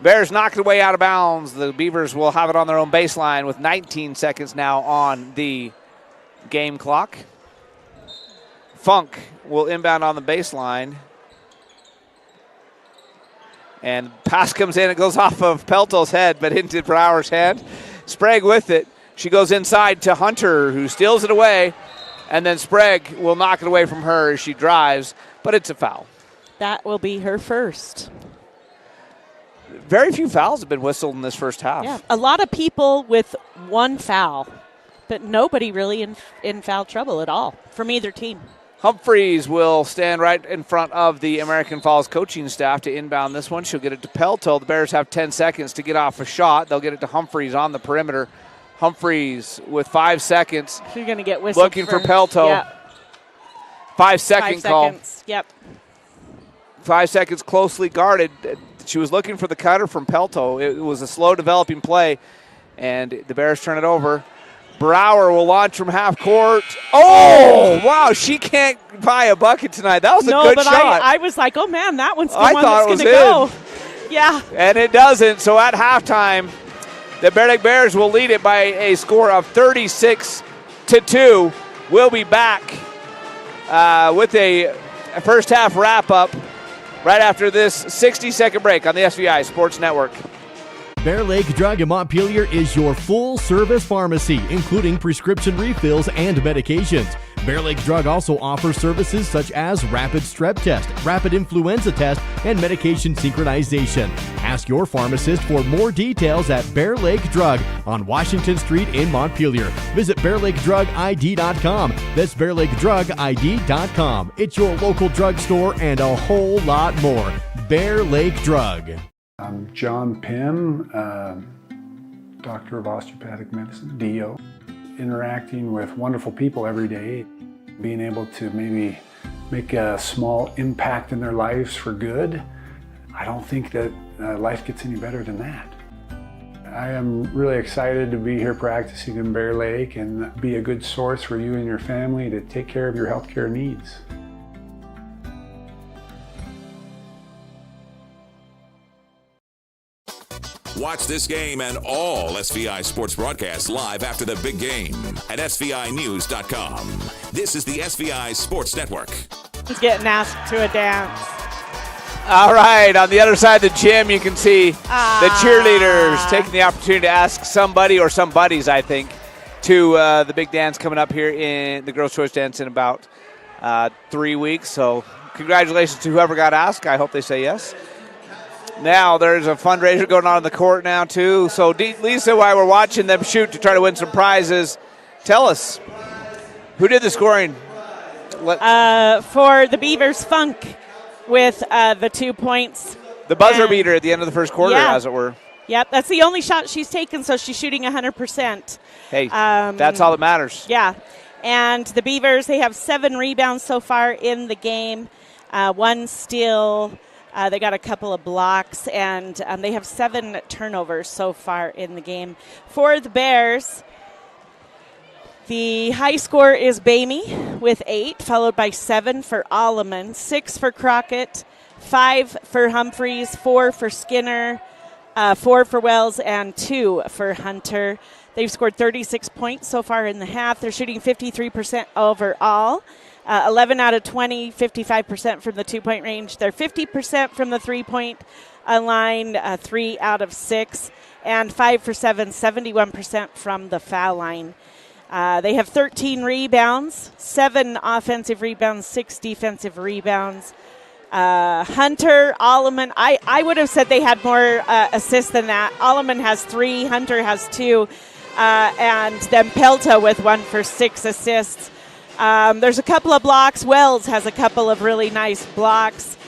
Bears knocked it away out of bounds. The Beavers will have it on their own baseline with 19 seconds now on the game clock. Funk will inbound on the baseline. And pass comes in. It goes off of Pelto's head, but into Brower's hand. Sprague with it. She goes inside to Hunter, who steals it away. And then Sprague will knock it away from her as she drives, but it's a foul. That will be her first. Very few fouls have been whistled in this first half. Yeah, a lot of people with one foul, but nobody really in foul trouble at all from either team. Humphreys will stand right in front of the American Falls coaching staff to inbound this one. She'll get it to Pelto. The Bears have 10 seconds to get off a shot. They'll get it to Humphreys on the perimeter. Humphreys with 5 seconds. She's going to get whistled. Looking for Pelto. Yeah. 5 second call. 5 seconds. Yep. 5 seconds closely guarded. She was looking for the cutter from Pelto. It was a slow developing play, and the Bears turn it over. Brower will launch from half court. Oh, wow, she can't buy a bucket tonight. That was a good shot. I was like, oh, man, that one's the one that's going to go. Yeah. And it doesn't. So at halftime, the Bear Lake Bears will lead it by a score of 36-2. We'll be back with a first half wrap-up right after this 60-second break on the SVI Sports Network. Bear Lake Drug in Montpelier is your full-service pharmacy, including prescription refills and medications. Bear Lake Drug also offers services such as rapid strep test, rapid influenza test, and medication synchronization. Ask your pharmacist for more details at Bear Lake Drug on Washington Street in Montpelier. Visit BearLakeDrugID.com. That's BearLakeDrugID.com. It's your local drugstore and a whole lot more. Bear Lake Drug. I'm John Pym, Doctor of Osteopathic Medicine, DO. Interacting with wonderful people every day, being able to maybe make a small impact in their lives for good. I don't think that life gets any better than that. I am really excited to be here practicing in Bear Lake and be a good source for you and your family to take care of your healthcare needs. Watch this game and all SVI sports broadcasts live after the big game at SVInews.com. This is the SVI Sports Network. He's getting asked to a dance. All right, on the other side of the gym, you can see the cheerleaders taking the opportunity to ask somebody or some buddies, I think, to the big dance coming up here in the Girls' Choice Dance in about 3 weeks. So congratulations to whoever got asked. I hope they say yes. Now there's a fundraiser going on in the court now too. So Lisa, while we're watching them shoot to try to win some prizes, tell us, who did the scoring? For the Beavers, Funk with the 2 points. The buzzer beater at the end of the first quarter, as it were. Yep, that's the only shot she's taken, so she's shooting 100%. Hey, that's all that matters. Yeah. And the Beavers, they have 7 rebounds so far in the game, 1 steal. They got a couple of blocks, and they have 7 turnovers so far in the game. For the Bears, the high score is Bamey with 8, followed by 7 for Alleman, 6 for Crockett, 5 for Humphreys, 4 for Skinner, 4 for Wells, and 2 for Hunter. They've scored 36 points so far in the half. They're shooting 53% overall. 11 out of 20, 55% from the 2-point range. They're 50% from the 3-point line, 3 out of 6, and 5 for 7, 71% from the foul line. They have 13 rebounds, 7 offensive rebounds, 6 defensive rebounds. Hunter, Alleman, I would have said they had more assists than that. Alleman has 3, Hunter has 2, and then Pelto with 1 for 6 assists. There's a couple of blocks. Wells has a couple of really nice blocks.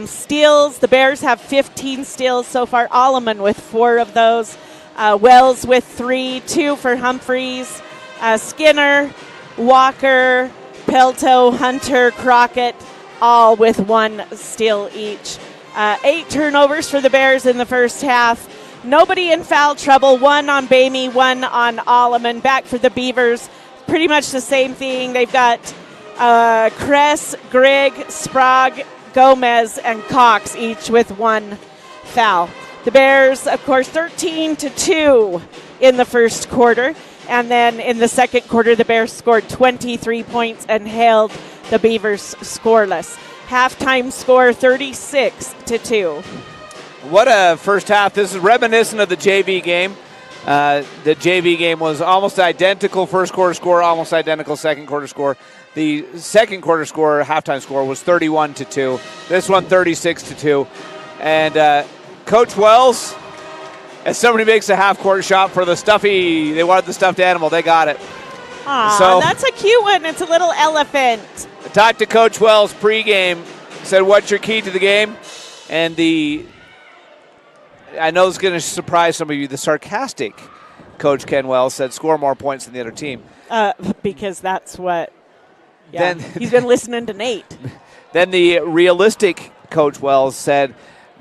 Steals, the Bears have 15 steals so far. Alleman with 4 of those. Wells with 3, 2 for Humphreys. Skinner, Walker, Pelto, Hunter, Crockett, all with 1 steal each. 8 turnovers for the Bears in the first half. Nobody in foul trouble. 1 on Bamey, 1 on Alleman. Back for the Beavers. Pretty much the same thing. They've got Kress, Grigg, Sprague, Gomez, and Cox, each with 1 foul. The Bears, of course, 13-2 in the first quarter. And then in the second quarter, the Bears scored 23 points and held the Beavers scoreless. Halftime score 36-2. What a first half. This is reminiscent of the JV game. The JV game was almost identical first quarter score, almost identical second quarter score. The second quarter score, halftime score, was 31-2. This one 36-2. And Coach Wells, as somebody makes a half-court shot for the stuffy, they wanted the stuffed animal, they got it. Aw, so, that's a cute one. It's a little elephant. I talked to Coach Wells pregame, said, what's your key to the game? And I know it's going to surprise some of you, the sarcastic Coach Ken Wells said, score more points than the other team. Because that's what, he's been listening to Nate. Then the realistic Coach Wells said,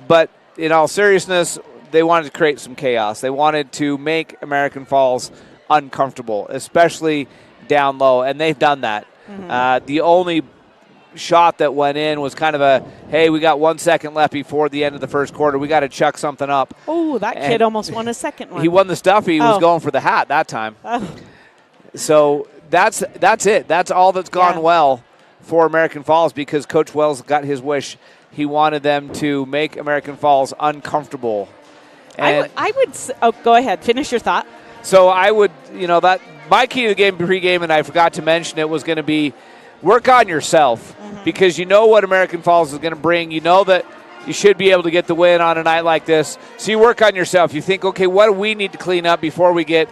but in all seriousness, they wanted to create some chaos. They wanted to make American Falls uncomfortable, especially down low, and they've done that. Mm-hmm. The only shot that went in was kind of a, hey, we got 1 second left before the end of the first quarter. We got to chuck something up. Oh, that kid almost won a second one. He won the stuff. He was going for the hat that time. So that's it. That's all that's gone well for American Falls because Coach Wells got his wish. He wanted them to make American Falls uncomfortable. And I would go ahead. Finish your thought. So I would, that my key to the game pregame, and I forgot to mention it, was going to be work on yourself because you know what American Falls is going to bring. You know that you should be able to get the win on a night like this. So you work on yourself. You think, okay, what do we need to clean up before we get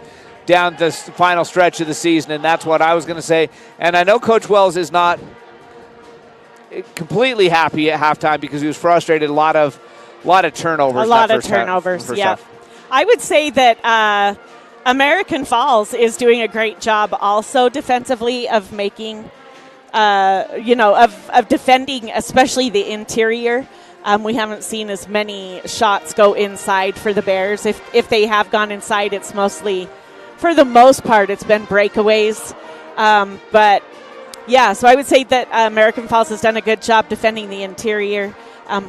down this final stretch of the season? And that's what I was going to say. And I know Coach Wells is not completely happy at halftime because he was frustrated. A lot of turnovers. A lot of turnovers, yeah. I would say that American Falls is doing a great job also defensively of making of defending, especially the interior. We haven't seen as many shots go inside for the Bears. If they have gone inside, it's mostly, for the most part, it's been breakaways. But, yeah, so I would say that American Falls has done a good job defending the interior.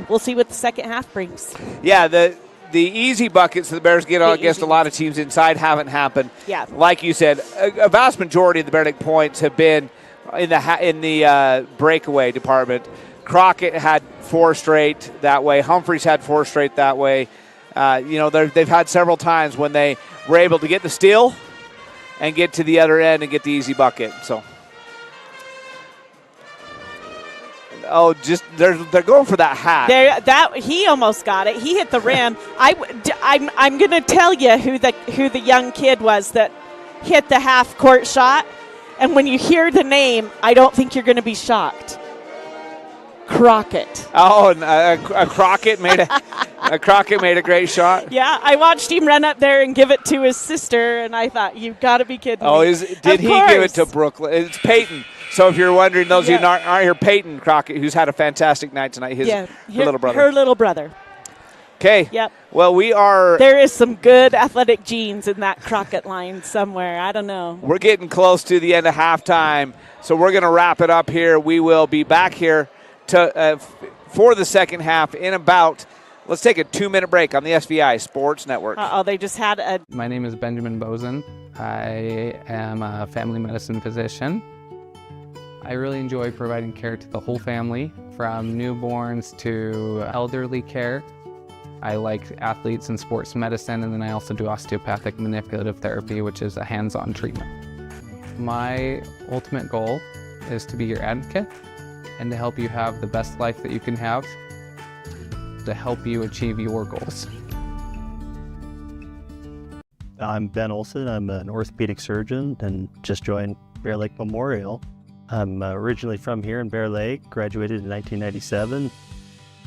We'll see what the second half brings. Yeah, the easy buckets that the Bears get against a lot of teams inside haven't happened. Yeah. Like you said, a vast majority of the Bear Lake points have been in the breakaway department. Crockett had 4 straight that way. Humphreys had 4 straight that way. They've had several times when they were able to get the steal and get to the other end and get the easy bucket. So, they're going for that hat. He almost got it. He hit the rim. I'm going to tell you who the young kid was that hit the half court shot. And when you hear the name, I don't think you're going to be shocked. Crockett. Oh, a Crockett made a great shot. Yeah, I watched him run up there and give it to his sister, and I thought, you've got to be kidding me. Did he give it to Brooklyn? It's Peyton. So if you're wondering, those of you who aren't here, Peyton Crockett, who's had a fantastic night tonight, her little brother. Her little brother. Okay. Yep. Well, there is some good athletic genes in that Crockett line somewhere. I don't know. We're getting close to the end of halftime, so we're going to wrap it up here. We will be back here for the second half in about, let's take a 2-minute break on the SVI Sports Network. They just had a... My name is Benjamin Bozen. I am a family medicine physician. I really enjoy providing care to the whole family, from newborns to elderly care. I like athletes in sports medicine, and then I also do osteopathic manipulative therapy, which is a hands-on treatment. My ultimate goal is to be your advocate and to help you have the best life that you can have, to help you achieve your goals. I'm Ben Olson. I'm an orthopedic surgeon and just joined Bear Lake Memorial. I'm originally from here in Bear Lake, graduated in 1997.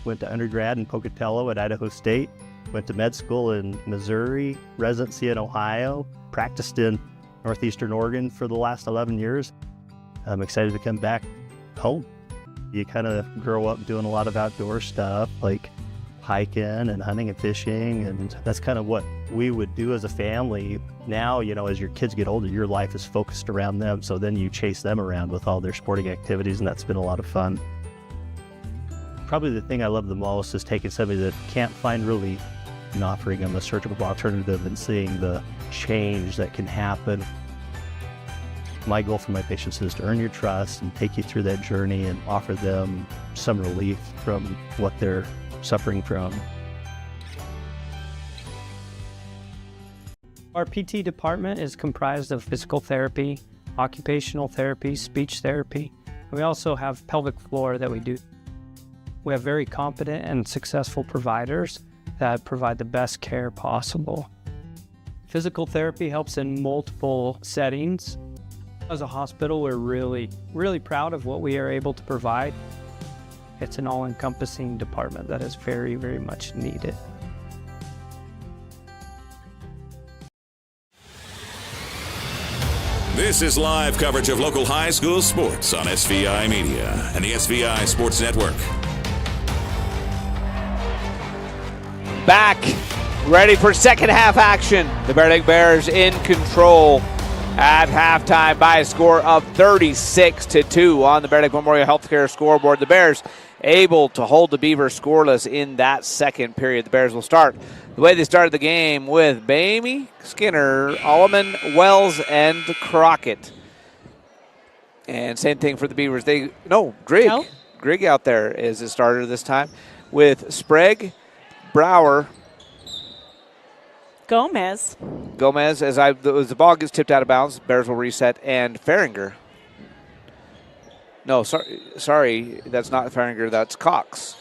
Went to undergrad in Pocatello at Idaho State, went to med school in Missouri, residency in Ohio, practiced in Northeastern Oregon for the last 11 years. I'm excited to come back home. You kind of grow up doing a lot of outdoor stuff like hiking and hunting and fishing, and that's kind of what we would do as a family. Now, as your kids get older, your life is focused around them, so then you chase them around with all their sporting activities, and that's been a lot of fun. Probably the thing I love the most is taking somebody that can't find relief and offering them a surgical alternative and seeing the change that can happen. My goal for my patients is to earn your trust and take you through that journey and offer them some relief from what they're suffering from. Our PT department is comprised of physical therapy, occupational therapy, speech therapy. We also have pelvic floor that we do. We have very competent and successful providers that provide the best care possible. Physical therapy helps in multiple settings. As a hospital, we're really, really proud of what we are able to provide. It's an all-encompassing department that is very, very much needed. This is live coverage of local high school sports on SVI Media and the SVI Sports Network. Back, ready for second half action. The Bear Lake Bears in control at halftime by a score of 36-2 on the Bear Lake Memorial Healthcare scoreboard. The Bears able to hold the Beavers scoreless in that second period. The Bears will start the way they started the game with Bamey, Skinner, Alleman, Wells, and Crockett. And same thing for the Beavers. Grigg out there is a starter this time with Sprague, Brower, Gomez, as the ball gets tipped out of bounds, Bears will reset, and Farringer. No, sorry, that's not Farringer, that's Cox.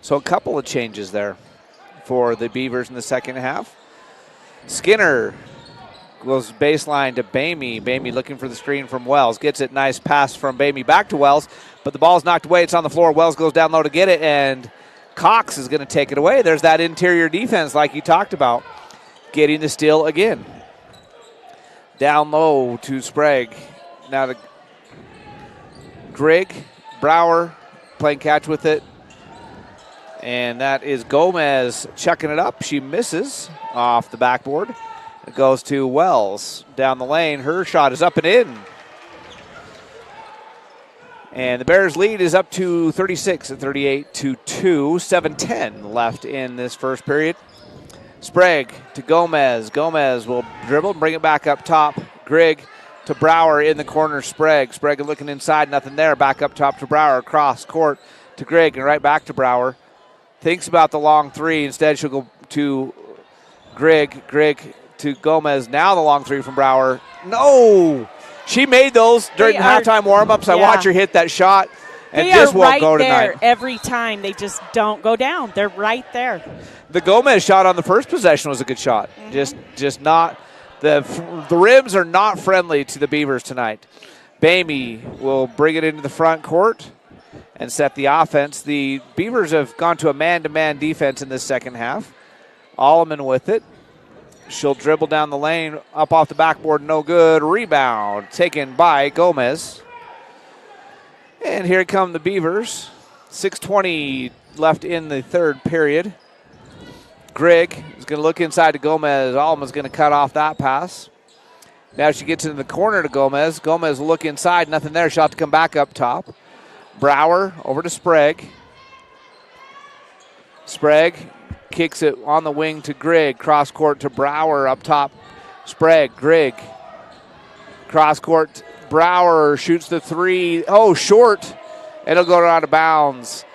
So a couple of changes there for the Beavers in the second half. Skinner goes baseline to Bamey. Bamey looking for the screen from Wells. Gets it, nice pass from Bamey back to Wells, but the ball's knocked away. It's on the floor. Wells goes down low to get it, and Cox is going to take it away. There's that interior defense like you talked about, getting the steal again. Down low to Sprague. Now to Grigg. Brower playing catch with it. And that is Gomez chucking it up. She misses off the backboard. It goes to Wells down the lane. Her shot is up and in. And the Bears' lead is up to 36-38-2, 7:10 left in this first period. Sprague to Gomez. Gomez will dribble and bring it back up top. Grigg to Brower in the corner. Sprague looking inside, nothing there. Back up top to Brower, across court to Grigg, and right back to Brower. Thinks about the long three. Instead, she'll go to Grigg. Grigg to Gomez. Now the long three from Brower. No! She made those during the halftime warm-ups. I watched her hit that shot, and this won't go tonight. They are right there every time. They just don't go down. They're right there. The Gomez shot on the first possession was a good shot. Just not the rims are not friendly to the Beavers tonight. Bamey will bring it into the front court and set the offense. The Beavers have gone to a man-to-man defense in this second half. Alleman with it. She'll dribble down the lane, up off the backboard, no good. Rebound taken by Gomez. And here come the Beavers. 6:20 left in the third period. Grigg is going to look inside to Gomez. Alleman's going to cut off that pass. Now she gets into the corner to Gomez. Gomez will look inside, nothing there. Shot to come back up top. Brower over to Sprague. Sprague kicks it on the wing to Grigg. Cross court to Brower up top. Sprague, Grigg. Cross court. Brower shoots the three. Oh, short. It'll go out of bounds.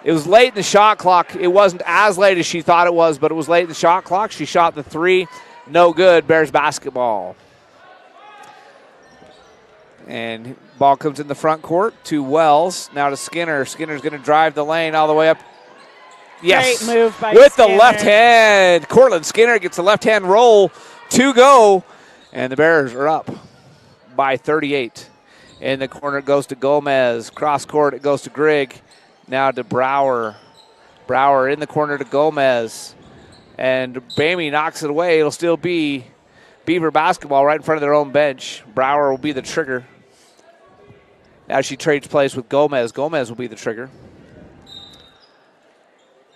It was late in the shot clock. It wasn't as late as she thought it was, but it was late in the shot clock. She shot the three. No good. Bears basketball. And ball comes in the front court to Wells. Now to Skinner. Skinner's going to drive the lane all the way up. Yes. Great move by with Skinner. The left hand. Cortland Skinner gets the left hand roll. 2 go. And the Bears are up by 38. In the corner it goes to Gomez. Cross court it goes to Grigg. Now to Brower. Brower in the corner to Gomez. And Bamey knocks it away. It'll still be Beaver basketball right in front of their own bench. Brower will be the trigger. Now she trades place with Gomez. Gomez will be the trigger.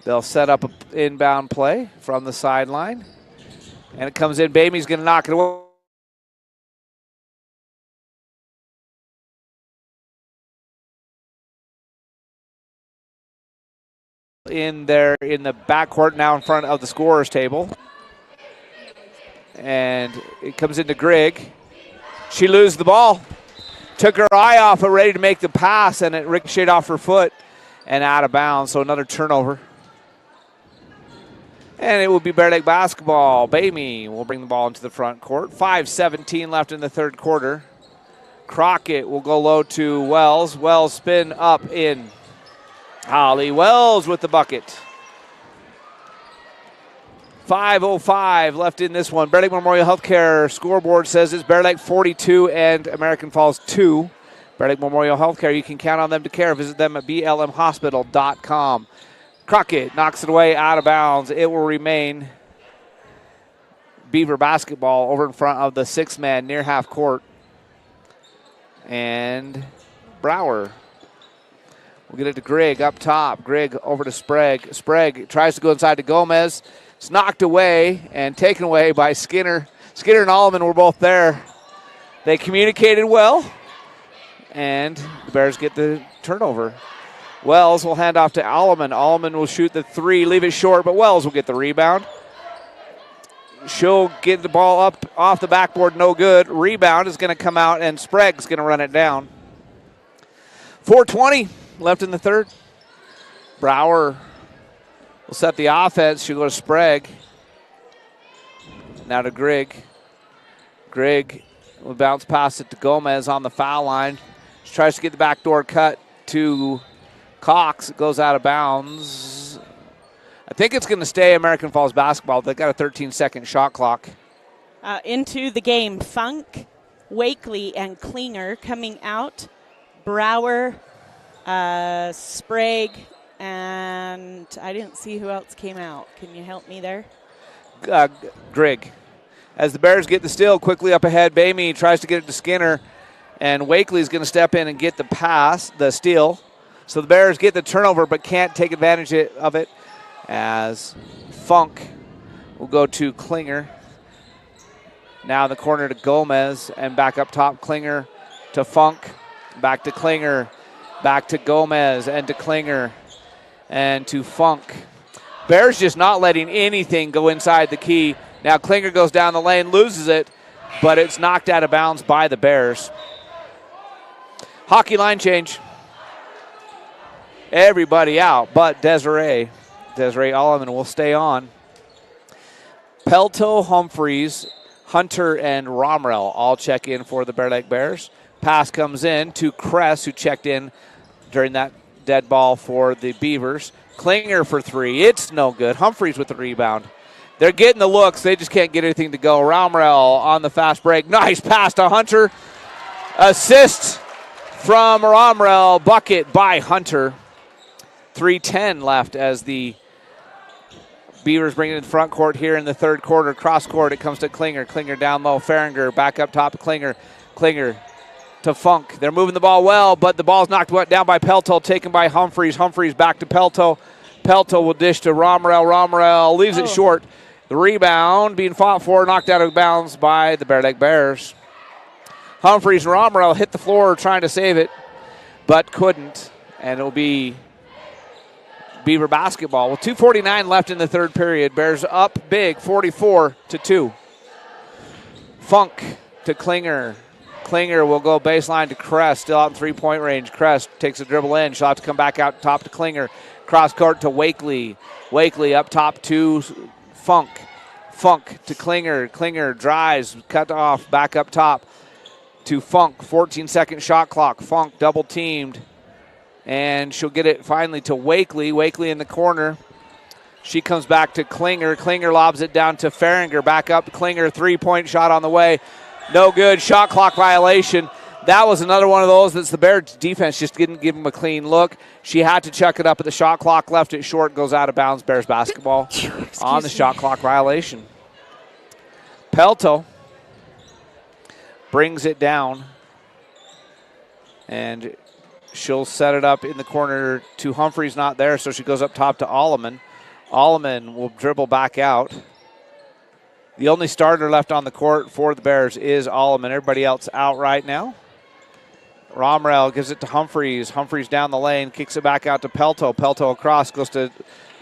They'll set up an inbound play from the sideline. And it comes in. Bamey's going to knock it away. In there in the backcourt now in front of the scorer's table. And it comes into Grigg. She loses the ball. Took her eye off it, ready to make the pass, and it ricocheted off her foot and out of bounds. So another turnover. And it will be Bear Lake basketball. Bamey will bring the ball into the front court. 5:17 left in the third quarter. Crockett will go low to Wells. Wells spin up in. Holly Wells with the bucket. 5:05 left in this one. Bear Lake Memorial Healthcare scoreboard says it's Bear Lake 42 and American Falls 2. Bear Lake Memorial Healthcare, you can count on them to care. Visit them at blmhospital.com. Crockett knocks it away out of bounds. It will remain Beaver basketball over in front of the 6-man near half court. And Brower. We'll get it to Grigg up top. Grigg over to Sprague. Sprague tries to go inside to Gomez. It's knocked away and taken away by Skinner. Skinner and Alleman were both there. They communicated well, and the Bears get the turnover. Wells will hand off to Alleman. Alleman will shoot the three, leave it short, but Wells will get the rebound. She'll get the ball up off the backboard, no good. Rebound is going to come out, and Sprague's going to run it down. 4:20 left in the third. Brower will set the offense. She'll go to Sprague. Now to Grigg. Grigg will bounce past it to Gomez on the foul line. She tries to get the backdoor cut to Cox. It goes out of bounds. I think it's going to stay American Falls basketball. They've got a 13-second shot clock. Into the game, Funk, Wakely, and Klinger coming out. Brower, Sprague, and I didn't see who else came out. Can you help me there? Grigg. As the Bears get the steal quickly up ahead, Bamey tries to get it to Skinner, and Wakely's going to step in and get the pass, the steal. So the Bears get the turnover but can't take advantage of it, as Funk will go to Klinger. Now in the corner to Gomez, and back up top, Klinger to Funk, back to Klinger, back to Gomez, and to Klinger, and to Funk. Bears just not letting anything go inside the key. Now Klinger goes down the lane, loses it, but it's knocked out of bounds by the Bears. Hockey line change. Everybody out but Desiree. Desiree Alleman will stay on. Pelto, Humphreys, Hunter, and Romrell all check in for the Bear Lake Bears. Pass comes in to Kress, who checked in during that dead ball for the Beavers. Klinger for three. It's no good. Humphreys with the rebound. They're getting the looks. They just can't get anything to go. Romrell on the fast break. Nice pass to Hunter. Assist from Romrell. Bucket by Hunter. 3:10 left as the Beavers bring it in the front court here in the third quarter. Cross court, it comes to Klinger. Klinger down low. Farringer back up top. Klinger to Funk. They're moving the ball well, but the ball's knocked down by Pelto, taken by Humphreys. Humphreys back to Pelto. Pelto will dish to Romrell. Romrell leaves it short. The rebound being fought for, knocked out of bounds by the Bear Lake Bears. Humphreys and Romrell hit the floor trying to save it, but couldn't, and it'll be Beaver basketball. With 2:49 left in the third period, Bears up big, 44-2. Funk to Klinger. Klinger will go baseline to Kress, still out in three-point range. Kress takes a dribble in. She'll have to come back out top to Klinger. Cross court to Wakely. Wakely up top to Funk. Funk to Klinger. Klinger drives, cut off, back up top to Funk. 14-second shot clock. Funk double teamed. And she'll get it finally to Wakely. Wakely in the corner. She comes back to Klinger. Klinger lobs it down to Farringer. Back up. Klinger, three-point shot on the way. No good. Shot clock violation. That was another one of those that's the Bears defense just didn't give him a clean look. She had to chuck it up at the shot clock, left it short, goes out of bounds. Bears basketball on the shot clock violation. Pelto brings it down, and she'll set it up in the corner to Humphreys, not there, so she goes up top to Alleman. Alleman will dribble back out. The only starter left on the court for the Bears is Alleman. Everybody else out right now. Romrell gives it to Humphreys. Humphreys down the lane, kicks it back out to Pelto. Pelto across, goes to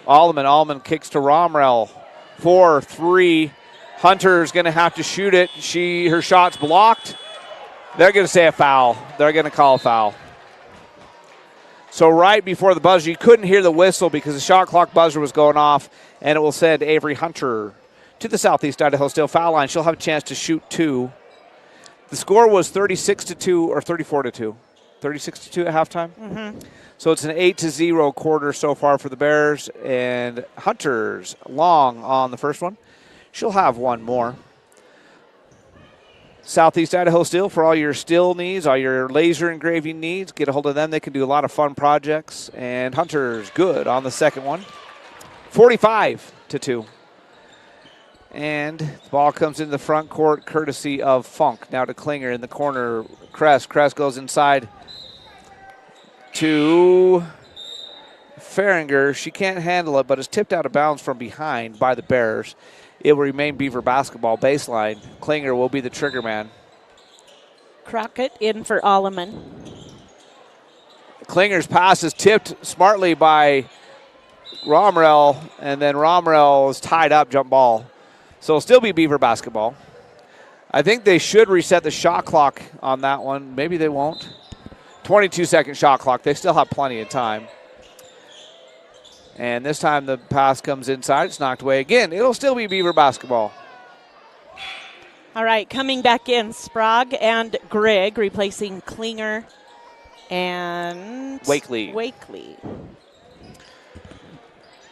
Alleman. Alleman kicks to Romrell. 4-3. Hunter's going to have to shoot it. Her shot's blocked. They're going to say a foul. They're going to call a foul. So right before the buzzer, you couldn't hear the whistle because the shot clock buzzer was going off, and it will send Avery Hunter to the Southeast Idaho Steel foul line. She'll have a chance to shoot two. The score was 36-2 or 34-2. 36-2 at halftime. Mm-hmm. So it's an 8-0 quarter so far for the Bears, and Hunter's long on the first one. She'll have one more. Southeast Idaho Steel for all your steel needs, all your laser engraving needs. Get a hold of them. They can do a lot of fun projects. And Hunter's good on the second one. 45-2. And the ball comes into the front court courtesy of Funk. Now to Klinger in the corner. Kress. Kress goes inside to Farringer. She can't handle it, but is tipped out of bounds from behind by the Bears. It will remain Beaver basketball baseline. Klinger will be the trigger man. Crockett in for Alleman. Klinger's pass is tipped smartly by Romrell, and then Romrell is tied up, jump ball. So it'll still be Beaver basketball. I think they should reset the shot clock on that one. Maybe they won't. 22-second shot clock. They still have plenty of time. And this time the pass comes inside. It's knocked away again. It'll still be Beaver basketball. All right, coming back in, Sprague and Grigg replacing Klinger and Wakely.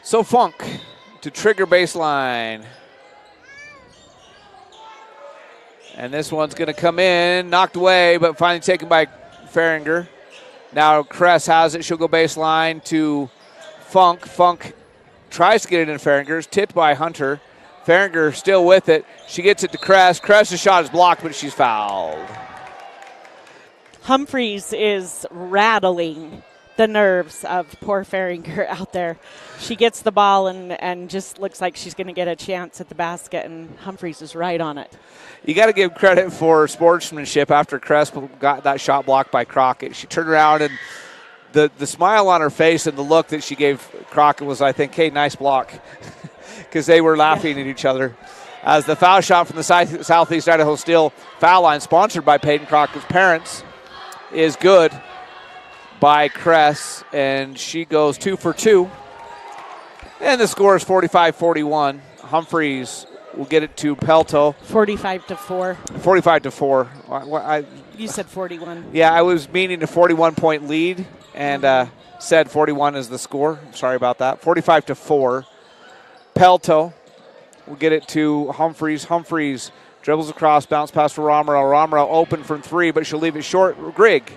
So Funk to trigger baseline. And this one's going to come in, knocked away, but finally taken by Farringer. Now Kress has it. She'll go baseline to Funk. Funk tries to get it in Farringer's, tipped by Hunter. Farringer still with it. She gets it to Kress. Kress's shot is blocked, but she's fouled. Humphreys is rattling the nerves of poor Farringer out there. She gets the ball and just looks like she's going to get a chance at the basket, and Humphreys is right on it. You got to give credit for sportsmanship after Kress got that shot blocked by Crockett. She turned around, and the smile on her face and the look that she gave Crockett was, I think, hey, nice block, because they were laughing at each other. As the foul shot from the Southeast Idaho Steel foul line, sponsored by Peyton Crockett's parents, is good by Kress, and she goes 2 for 2. And the score is 45-41. Humphreys will get it to Pelto. 45-4. 45-4. You said 41. Yeah, I was meaning a 41-point lead and said 41 is the score. Sorry about that. 45-4. Pelto will get it to Humphreys. Humphreys dribbles across, bounce pass for Romero. Romero open from 3, but she'll leave it short. Grigg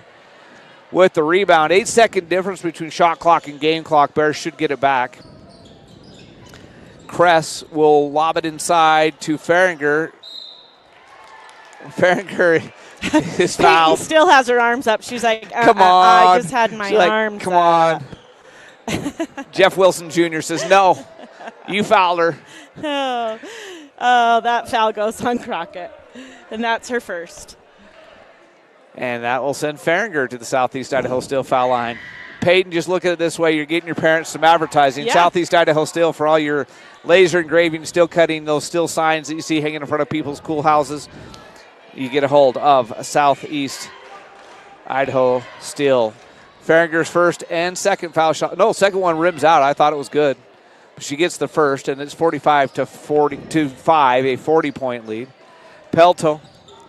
with the rebound. 8-second difference between shot clock and game clock. Bears should get it back. Kress will lob it inside to Farringer. Farringer is fouled. Peyton still has her arms up. She's like, come on. I just had my arms come on. Jeff Wilson Jr. says, no, you fouled her. Oh, that foul goes on Crockett. And that's her first. And that will send Farringer to the Southeast Idaho Steel foul line. Peyton, just look at it this way. You're getting your parents some advertising. Yeah. Southeast Idaho Steel for all your laser engraving, steel cutting, those steel signs that you see hanging in front of people's cool houses. You get a hold of Southeast Idaho Steel. Farringer's first and second foul shot. No, second one rims out. I thought it was good. She gets the first, and it's 45-5, a 40-point lead. Pelto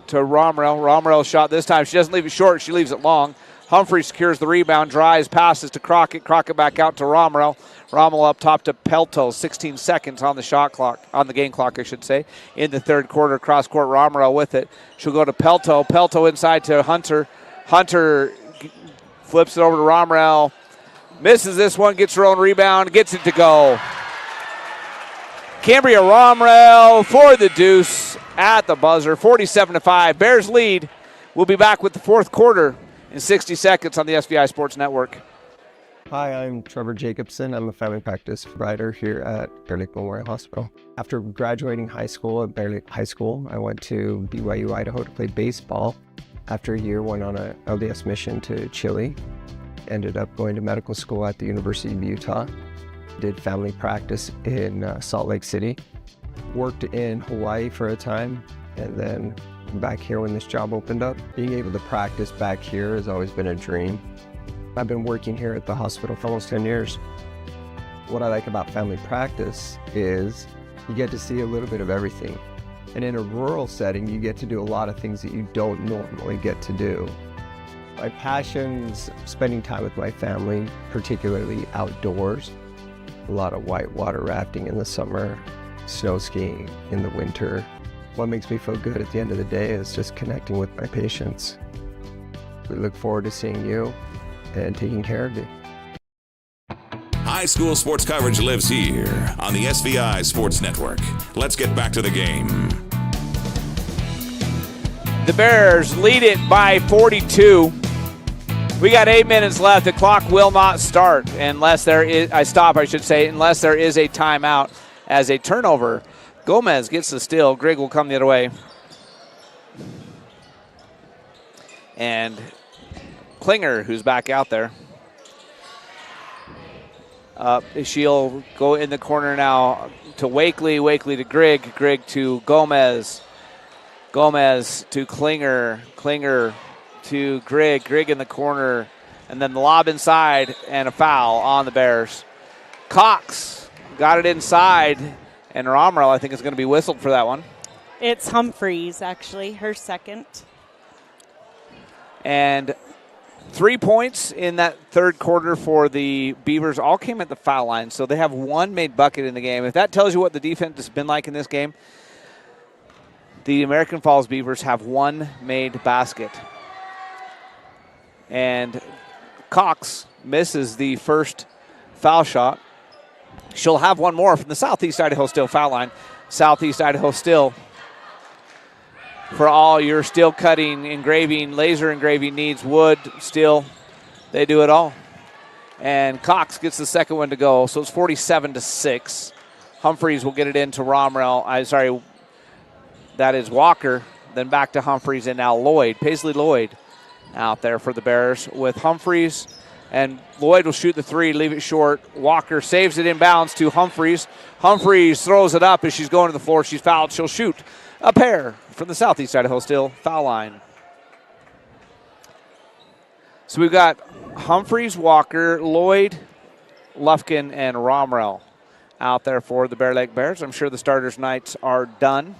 to Romero. Romero shot this time. She doesn't leave it short. She leaves it long. Humphrey secures the rebound, drives, passes to Crockett. Crockett back out to Romero. Romero up top to Pelto. 16 seconds on the shot clock, on the game clock, I should say. In the third quarter, cross court, Romero with it. She'll go to Pelto. Pelto inside to Hunter. Hunter flips it over to Romero. Misses this one, gets her own rebound, gets it to go. Cambria Romero for the deuce at the buzzer, 47-5. Bears lead. We'll be back with the fourth quarter in 60 seconds on the SVI Sports Network. Hi, I'm Trevor Jacobson. I'm a family practice provider here at Bear Lake Memorial Hospital. After graduating high school at Bear Lake High School, I went to BYU, Idaho to play baseball. After a year, went on a LDS mission to Chile. Ended up going to medical school at the University of Utah. Did family practice in Salt Lake City. Worked in Hawaii for a time, and then back here when this job opened up. Being able to practice back here has always been a dream. I've been working here at the hospital for almost 10 years. What I like about family practice is you get to see a little bit of everything. And in a rural setting, you get to do a lot of things that you don't normally get to do. My passion's spending time with my family, particularly outdoors. A lot of whitewater rafting in the summer, snow skiing in the winter. What makes me feel good at the end of the day is just connecting with my patients. We look forward to seeing you and taking care of you. High school sports coverage lives here on the SVI Sports Network. Let's get back to the game. The Bears lead it by 42. We got 8 minutes left. The clock will not start unless there is, unless there is a timeout as a turnover. Gomez gets the steal. Grigg will come the other way. And Klinger, who's back out there. She'll go in the corner now to Wakely. Wakely to Grigg. Grigg to Gomez. Gomez to Klinger. Klinger to Grigg. Grigg in the corner. And then the lob inside and a foul on the Bears. Cox got it inside. And Romero, I think, is going to be whistled for that one. It's Humphreys, actually, her second. And 3 points in that third quarter for the Beavers all came at the foul line, so they have one made bucket in the game. If that tells you what the defense has been like in this game, the American Falls Beavers have one made basket. And Cox misses the first foul shot. She'll have one more from the Southeast Idaho Steel foul line. Southeast Idaho Steel, for all your steel cutting, engraving, laser engraving needs, wood, steel, they do it all. And Cox gets the second one to go, so it's 47-6. Humphreys will get it into Romero. That is Walker. Then back to Humphreys, and now Lloyd, Paisley Lloyd, out there for the Bears with Humphreys. And Lloyd will shoot the three, leave it short. Walker saves it inbounds to Humphreys. Humphreys throws it up as she's going to the floor. She's fouled. She'll shoot a pair from the Southeast Idaho Steel foul line. So we've got Humphreys, Walker, Lloyd, Lufkin, and Romero out there for the Bear Lake Bears. I'm sure the starters' nights are done.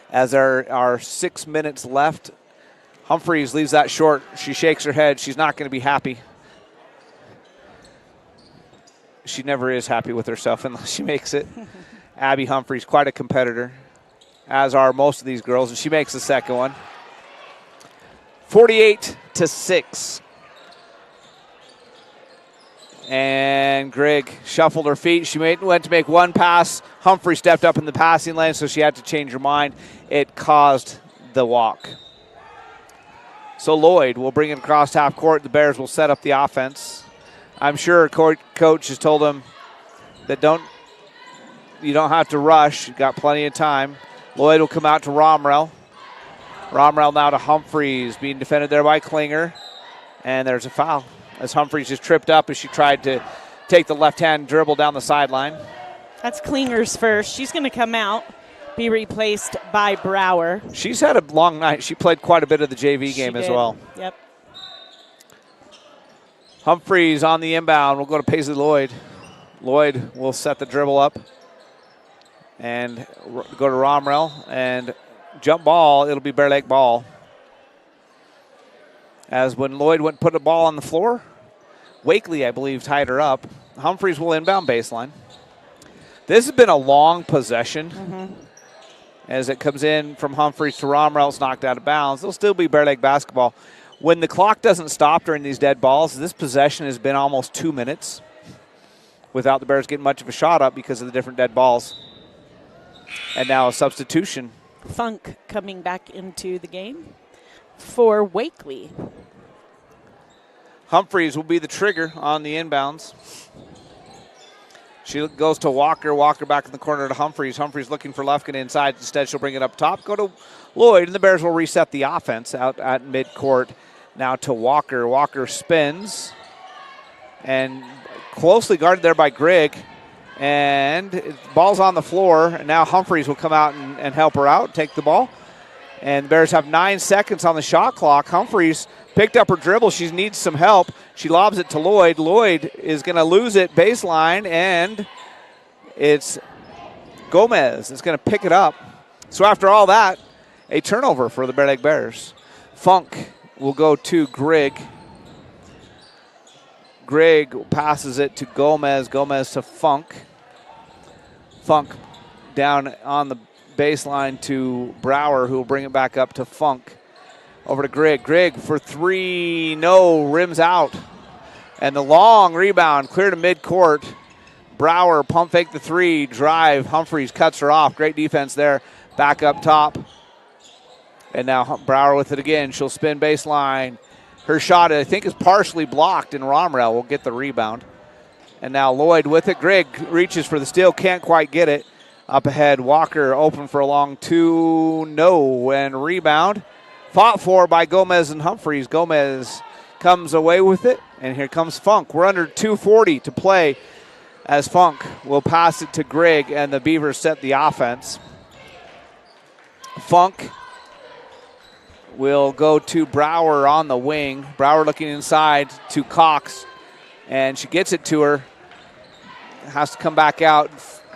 As there are 6 minutes left, Humphreys leaves that short. She shakes her head. She's not going to be happy. She never is happy with herself unless she makes it. Abby Humphreys, quite a competitor, as are most of these girls, and she makes the second one. 48-6. And Grigg shuffled her feet. She went to make one pass. Humphrey stepped up in the passing lane, so she had to change her mind. It caused the walk. So Lloyd will bring it across half court. The Bears will set up the offense. I'm sure coach has told them that you don't have to rush. You got plenty of time. Lloyd will come out to Romrell. Romrell now to Humphreys, being defended there by Klinger. And there's a foul as Humphreys just tripped up as she tried to take the left-hand dribble down the sideline. That's Klinger's first. She's going to come out, be replaced by Brower. She's had a long night. She played quite a bit of the JV game as well. Yep. Humphreys on the inbound. We'll go to Paisley Lloyd. Lloyd will set the dribble up and go to Romrell. And jump ball, it'll be Bear Lake ball. As when Lloyd went and put a ball on the floor, Wakely, I believe, tied her up. Humphreys will inbound baseline. This has been a long possession. As it comes in from Humphreys to Romrell, it's knocked out of bounds. It'll still be Bear Lake basketball. When the clock doesn't stop during these dead balls, this possession has been almost 2 minutes without the Bears getting much of a shot up because of the different dead balls. And now a substitution. Funk coming back into the game for Wakely. Humphreys will be the trigger on the inbounds. She goes to Walker. Walker back in the corner to Humphreys. Humphreys looking for Lufkin inside. Instead, she'll bring it up top. Go to Lloyd, and the Bears will reset the offense out at midcourt. Now to Walker. Walker spins. And closely guarded there by Grigg. And ball's on the floor. And now Humphreys will come out and help her out, take the ball. And the Bears have 9 seconds on the shot clock. Humphreys picked up her dribble. She needs some help. She lobs it to Lloyd. Lloyd is going to lose it baseline, and it's Gomez that's going to pick it up. So after all that, a turnover for the Bear Lake Bears. Funk will go to Grigg. Grigg passes it to Gomez. Gomez to Funk. Funk down on the baseline to Brower, who will bring it back up to Funk. Over to Grigg. Grigg for three. No, rims out. And the long rebound clear to midcourt. Brower pump fake the three. Drive. Humphreys cuts her off. Great defense there. Back up top. And now Brower with it again. She'll spin baseline. Her shot, I think, is partially blocked, and Romrell will get the rebound. And now Lloyd with it. Grigg reaches for the steal. Can't quite get it. Up ahead, Walker open for a long two. No. And rebound. Fought for by Gomez and Humphreys. Gomez comes away with it, and here comes Funk. We're under 2:40 to play as Funk will pass it to Grigg, and the Beavers set the offense. Funk will go to Brower on the wing. Brower looking inside to Cox, and she gets it to her. Has to come back out,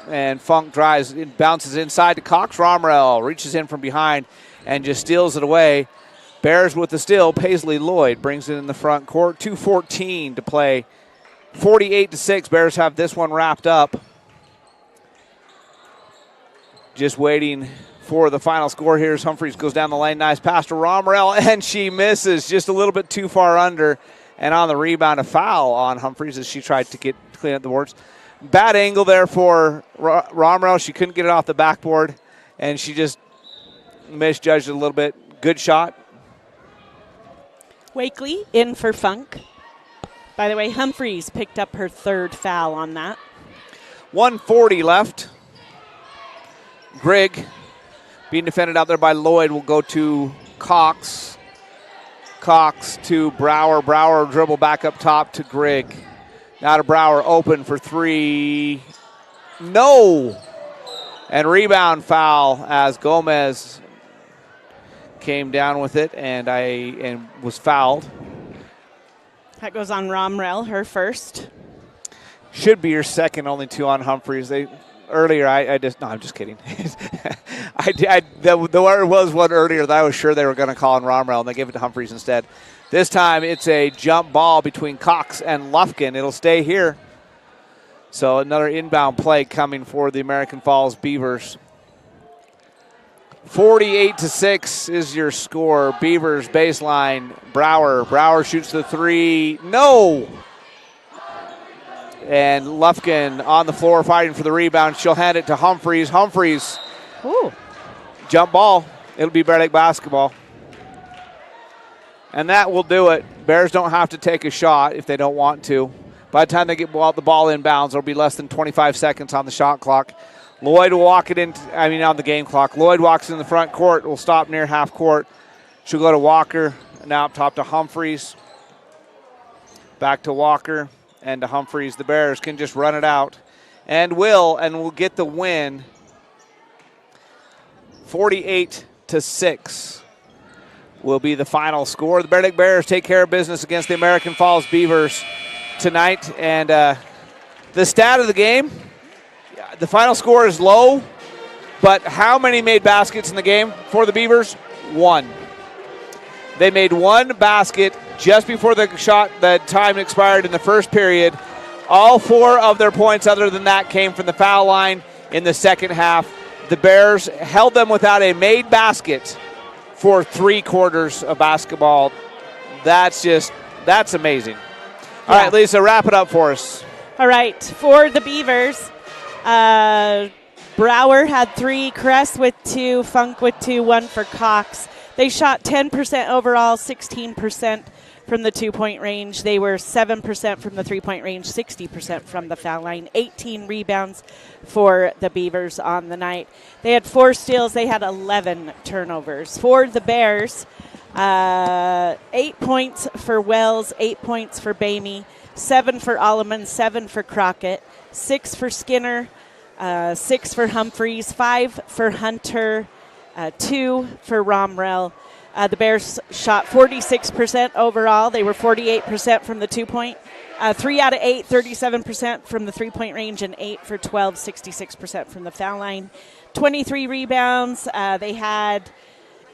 and Funk drives, bounces inside to Cox. Romrell reaches in from behind and just steals it away. Bears with the steal. Paisley Lloyd brings it in the front court. 2:14 to play. 48-6. Bears have this one wrapped up. Just waiting for the final score here as Humphreys goes down the lane. Nice pass to Romrell, and she misses just a little bit too far under. And on the rebound, a foul on Humphreys as she tried to clean up the boards. Bad angle there for Romrell. She couldn't get it off the backboard, and she just misjudged it a little bit. Good shot. Wakely in for Funk. By the way, Humphreys picked up her third foul on that. 1:40 left. Grigg being defended out there by Lloyd will go to Cox. Cox to Brower. Brower dribble back up top to Grigg. Now to Brower, open for three. No! And rebound foul as Gomez came down with it and was fouled. That goes on Romrell, her first. should be your second, only 2 on Humphreys. I'm just kidding. There was one earlier that I was sure they were going to call on Romrell, and they gave it to Humphreys instead. This time it's a jump ball between Cox and Lufkin. It'll stay here. So another inbound play coming for the American Falls Beavers. 48-6 is your score. Beavers baseline. Brower shoots the 3. No! And Lufkin on the floor fighting for the rebound. She'll hand it to Humphreys. Humphreys. Ooh. Jump ball. It'll be Bear Lake basketball. And that will do it. Bears don't have to take a shot if they don't want to. By the time they get the ball inbounds, it'll be less than 25 seconds on the shot clock. Lloyd will walk it in, on the game clock. Lloyd walks in the front court, will stop near half court. She'll go to Walker. Now up top to Humphreys. Back to Walker and to Humphreys. The Bears can just run it out. And will get the win. 48-6 will be the final score. The Bear Lake Bears take care of business against the American Falls Beavers tonight. And the stat of the game, the final score is low, but how many made baskets in the game for the Beavers? 1. They made 1 basket just before the time expired in the first period. All 4 of their points other than that came from the foul line in the second half. The Bears held them without a made basket for 3 quarters of basketball. That's amazing. All right, Lisa, wrap it up for us. All right, for the Beavers, Brower had 3, Kress with 2, Funk with 2, 1 for Cox. They shot 10% overall, 16% from the 2-point range. They were 7% from the 3-point range, 60% from the foul line, 18 rebounds for the Beavers on the night. They had 4 steals. They had 11 turnovers. For the Bears, 8 points for Wells, 8 points for Bamey, 7 for Alleman, 7 for Crockett, 6 for Skinner, 6 for Humphreys, 5 for Hunter, 2 for Romrell. The Bears shot 46% overall. They were 48% from the 2-point. 3 out of 8, 37% from the 3-point range, and 8 for 12, 66% from the foul line. 23 rebounds. They had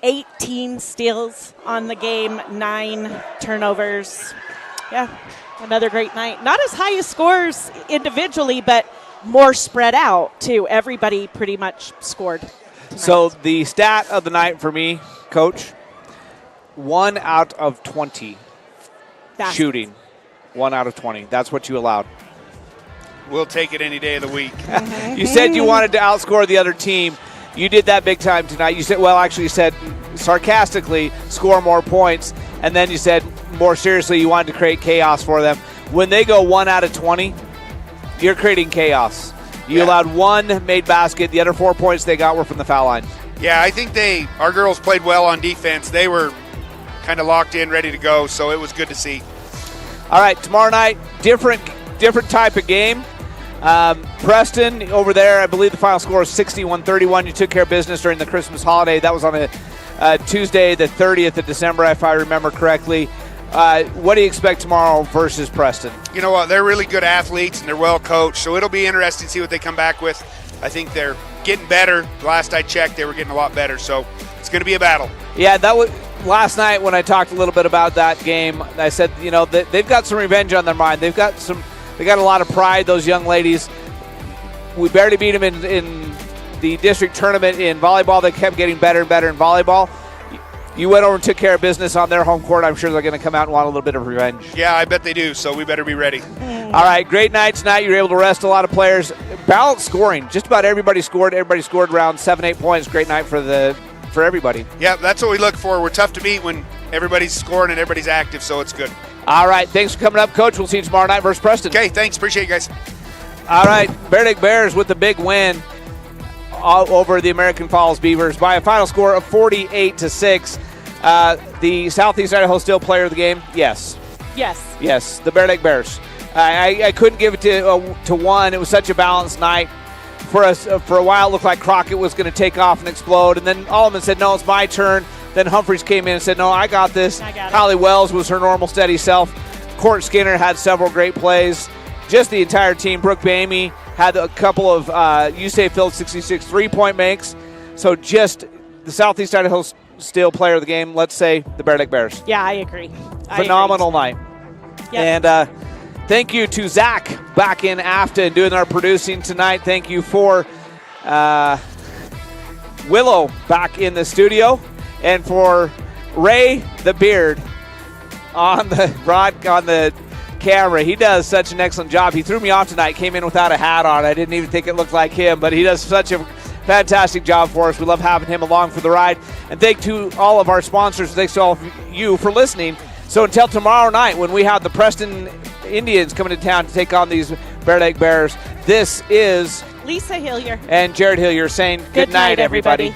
18 steals on the game, 9 turnovers. Yeah, another great night. Not as high as scores individually, but more spread out, too. Everybody pretty much scored tonight. So the stat of the night for me, Coach, 1 out of 20 shooting. 1 out of 20. That's what you allowed. We'll take it any day of the week. You said you wanted to outscore the other team. You did that big time tonight. You said sarcastically, score more points. And then you said more seriously, you wanted to create chaos for them. When they go 1 out of 20, you're creating chaos. You allowed 1 made basket. The other 4 points they got were from the foul line. Yeah, I think our girls played well on defense. They were kind of locked in, ready to go, so it was good to see. All right, tomorrow night, different type of game. Preston over there, I believe the final score is 61-31. You took care of business during the Christmas holiday. That was on a Tuesday, the 30th of December, if I remember correctly. What do you expect tomorrow versus Preston? You know what? They're really good athletes, and they're well coached, so it'll be interesting to see what they come back with. I think they're getting better. Last I checked, they were getting a lot better, so it's going to be a battle. Yeah, that was last night when I talked a little bit about that game. I said, they've got some revenge on their mind. They got a lot of pride, those young ladies. We barely beat them in the district tournament in volleyball. They kept getting better and better in volleyball. You went over and took care of business on their home court. I'm sure they're going to come out and want a little bit of revenge. Yeah, I bet they do, so we better be ready. All right, great night tonight. You were able to rest a lot of players. Balanced scoring. Just about everybody scored. Everybody scored around 7-8 points. Great night for everybody. Yeah, that's what we look for. We're tough to beat when everybody's scoring and everybody's active, so it's good. All right, thanks for coming up, Coach. We'll see you tomorrow night versus Preston. Okay, thanks. Appreciate you guys. All right, Bear Lake Bears with the big win over the American Falls Beavers by a final score of 48-6. The Southeast Idaho Steel player of the game, yes. Yes, the Bear Lake Bears. I couldn't give it to one. It was such a balanced night. For a while, it looked like Crockett was going to take off and explode, and then Alleman said, no, it's my turn. Then Humphreys came in and said, no, I got this. Holly Wells was her normal steady self. Court Skinner had several great plays. just the entire team. Brooke Bamey had a couple of USAA Field 66 3-point makes. So just the Southeast Idaho Steel player of the game, let's say the Bear Lake Bears. Yeah, I agree. Phenomenal night. Yep. And thank you to Zach back in AFTA and doing our producing tonight. Thank you for Willow back in the studio, and for Ray the Beard on the camera. He does such an excellent job. He threw me off tonight, came in without a hat on. I didn't even think it looked like him, but he does such a fantastic job for us. We love having him along for the ride. And thank to all of our sponsors. Thanks to all of you for listening. So until tomorrow night when we have the Preston Indians coming to town to take on these Bear Lake Bears, this is Lisa Hillier and Jared Hillier saying good night, everybody.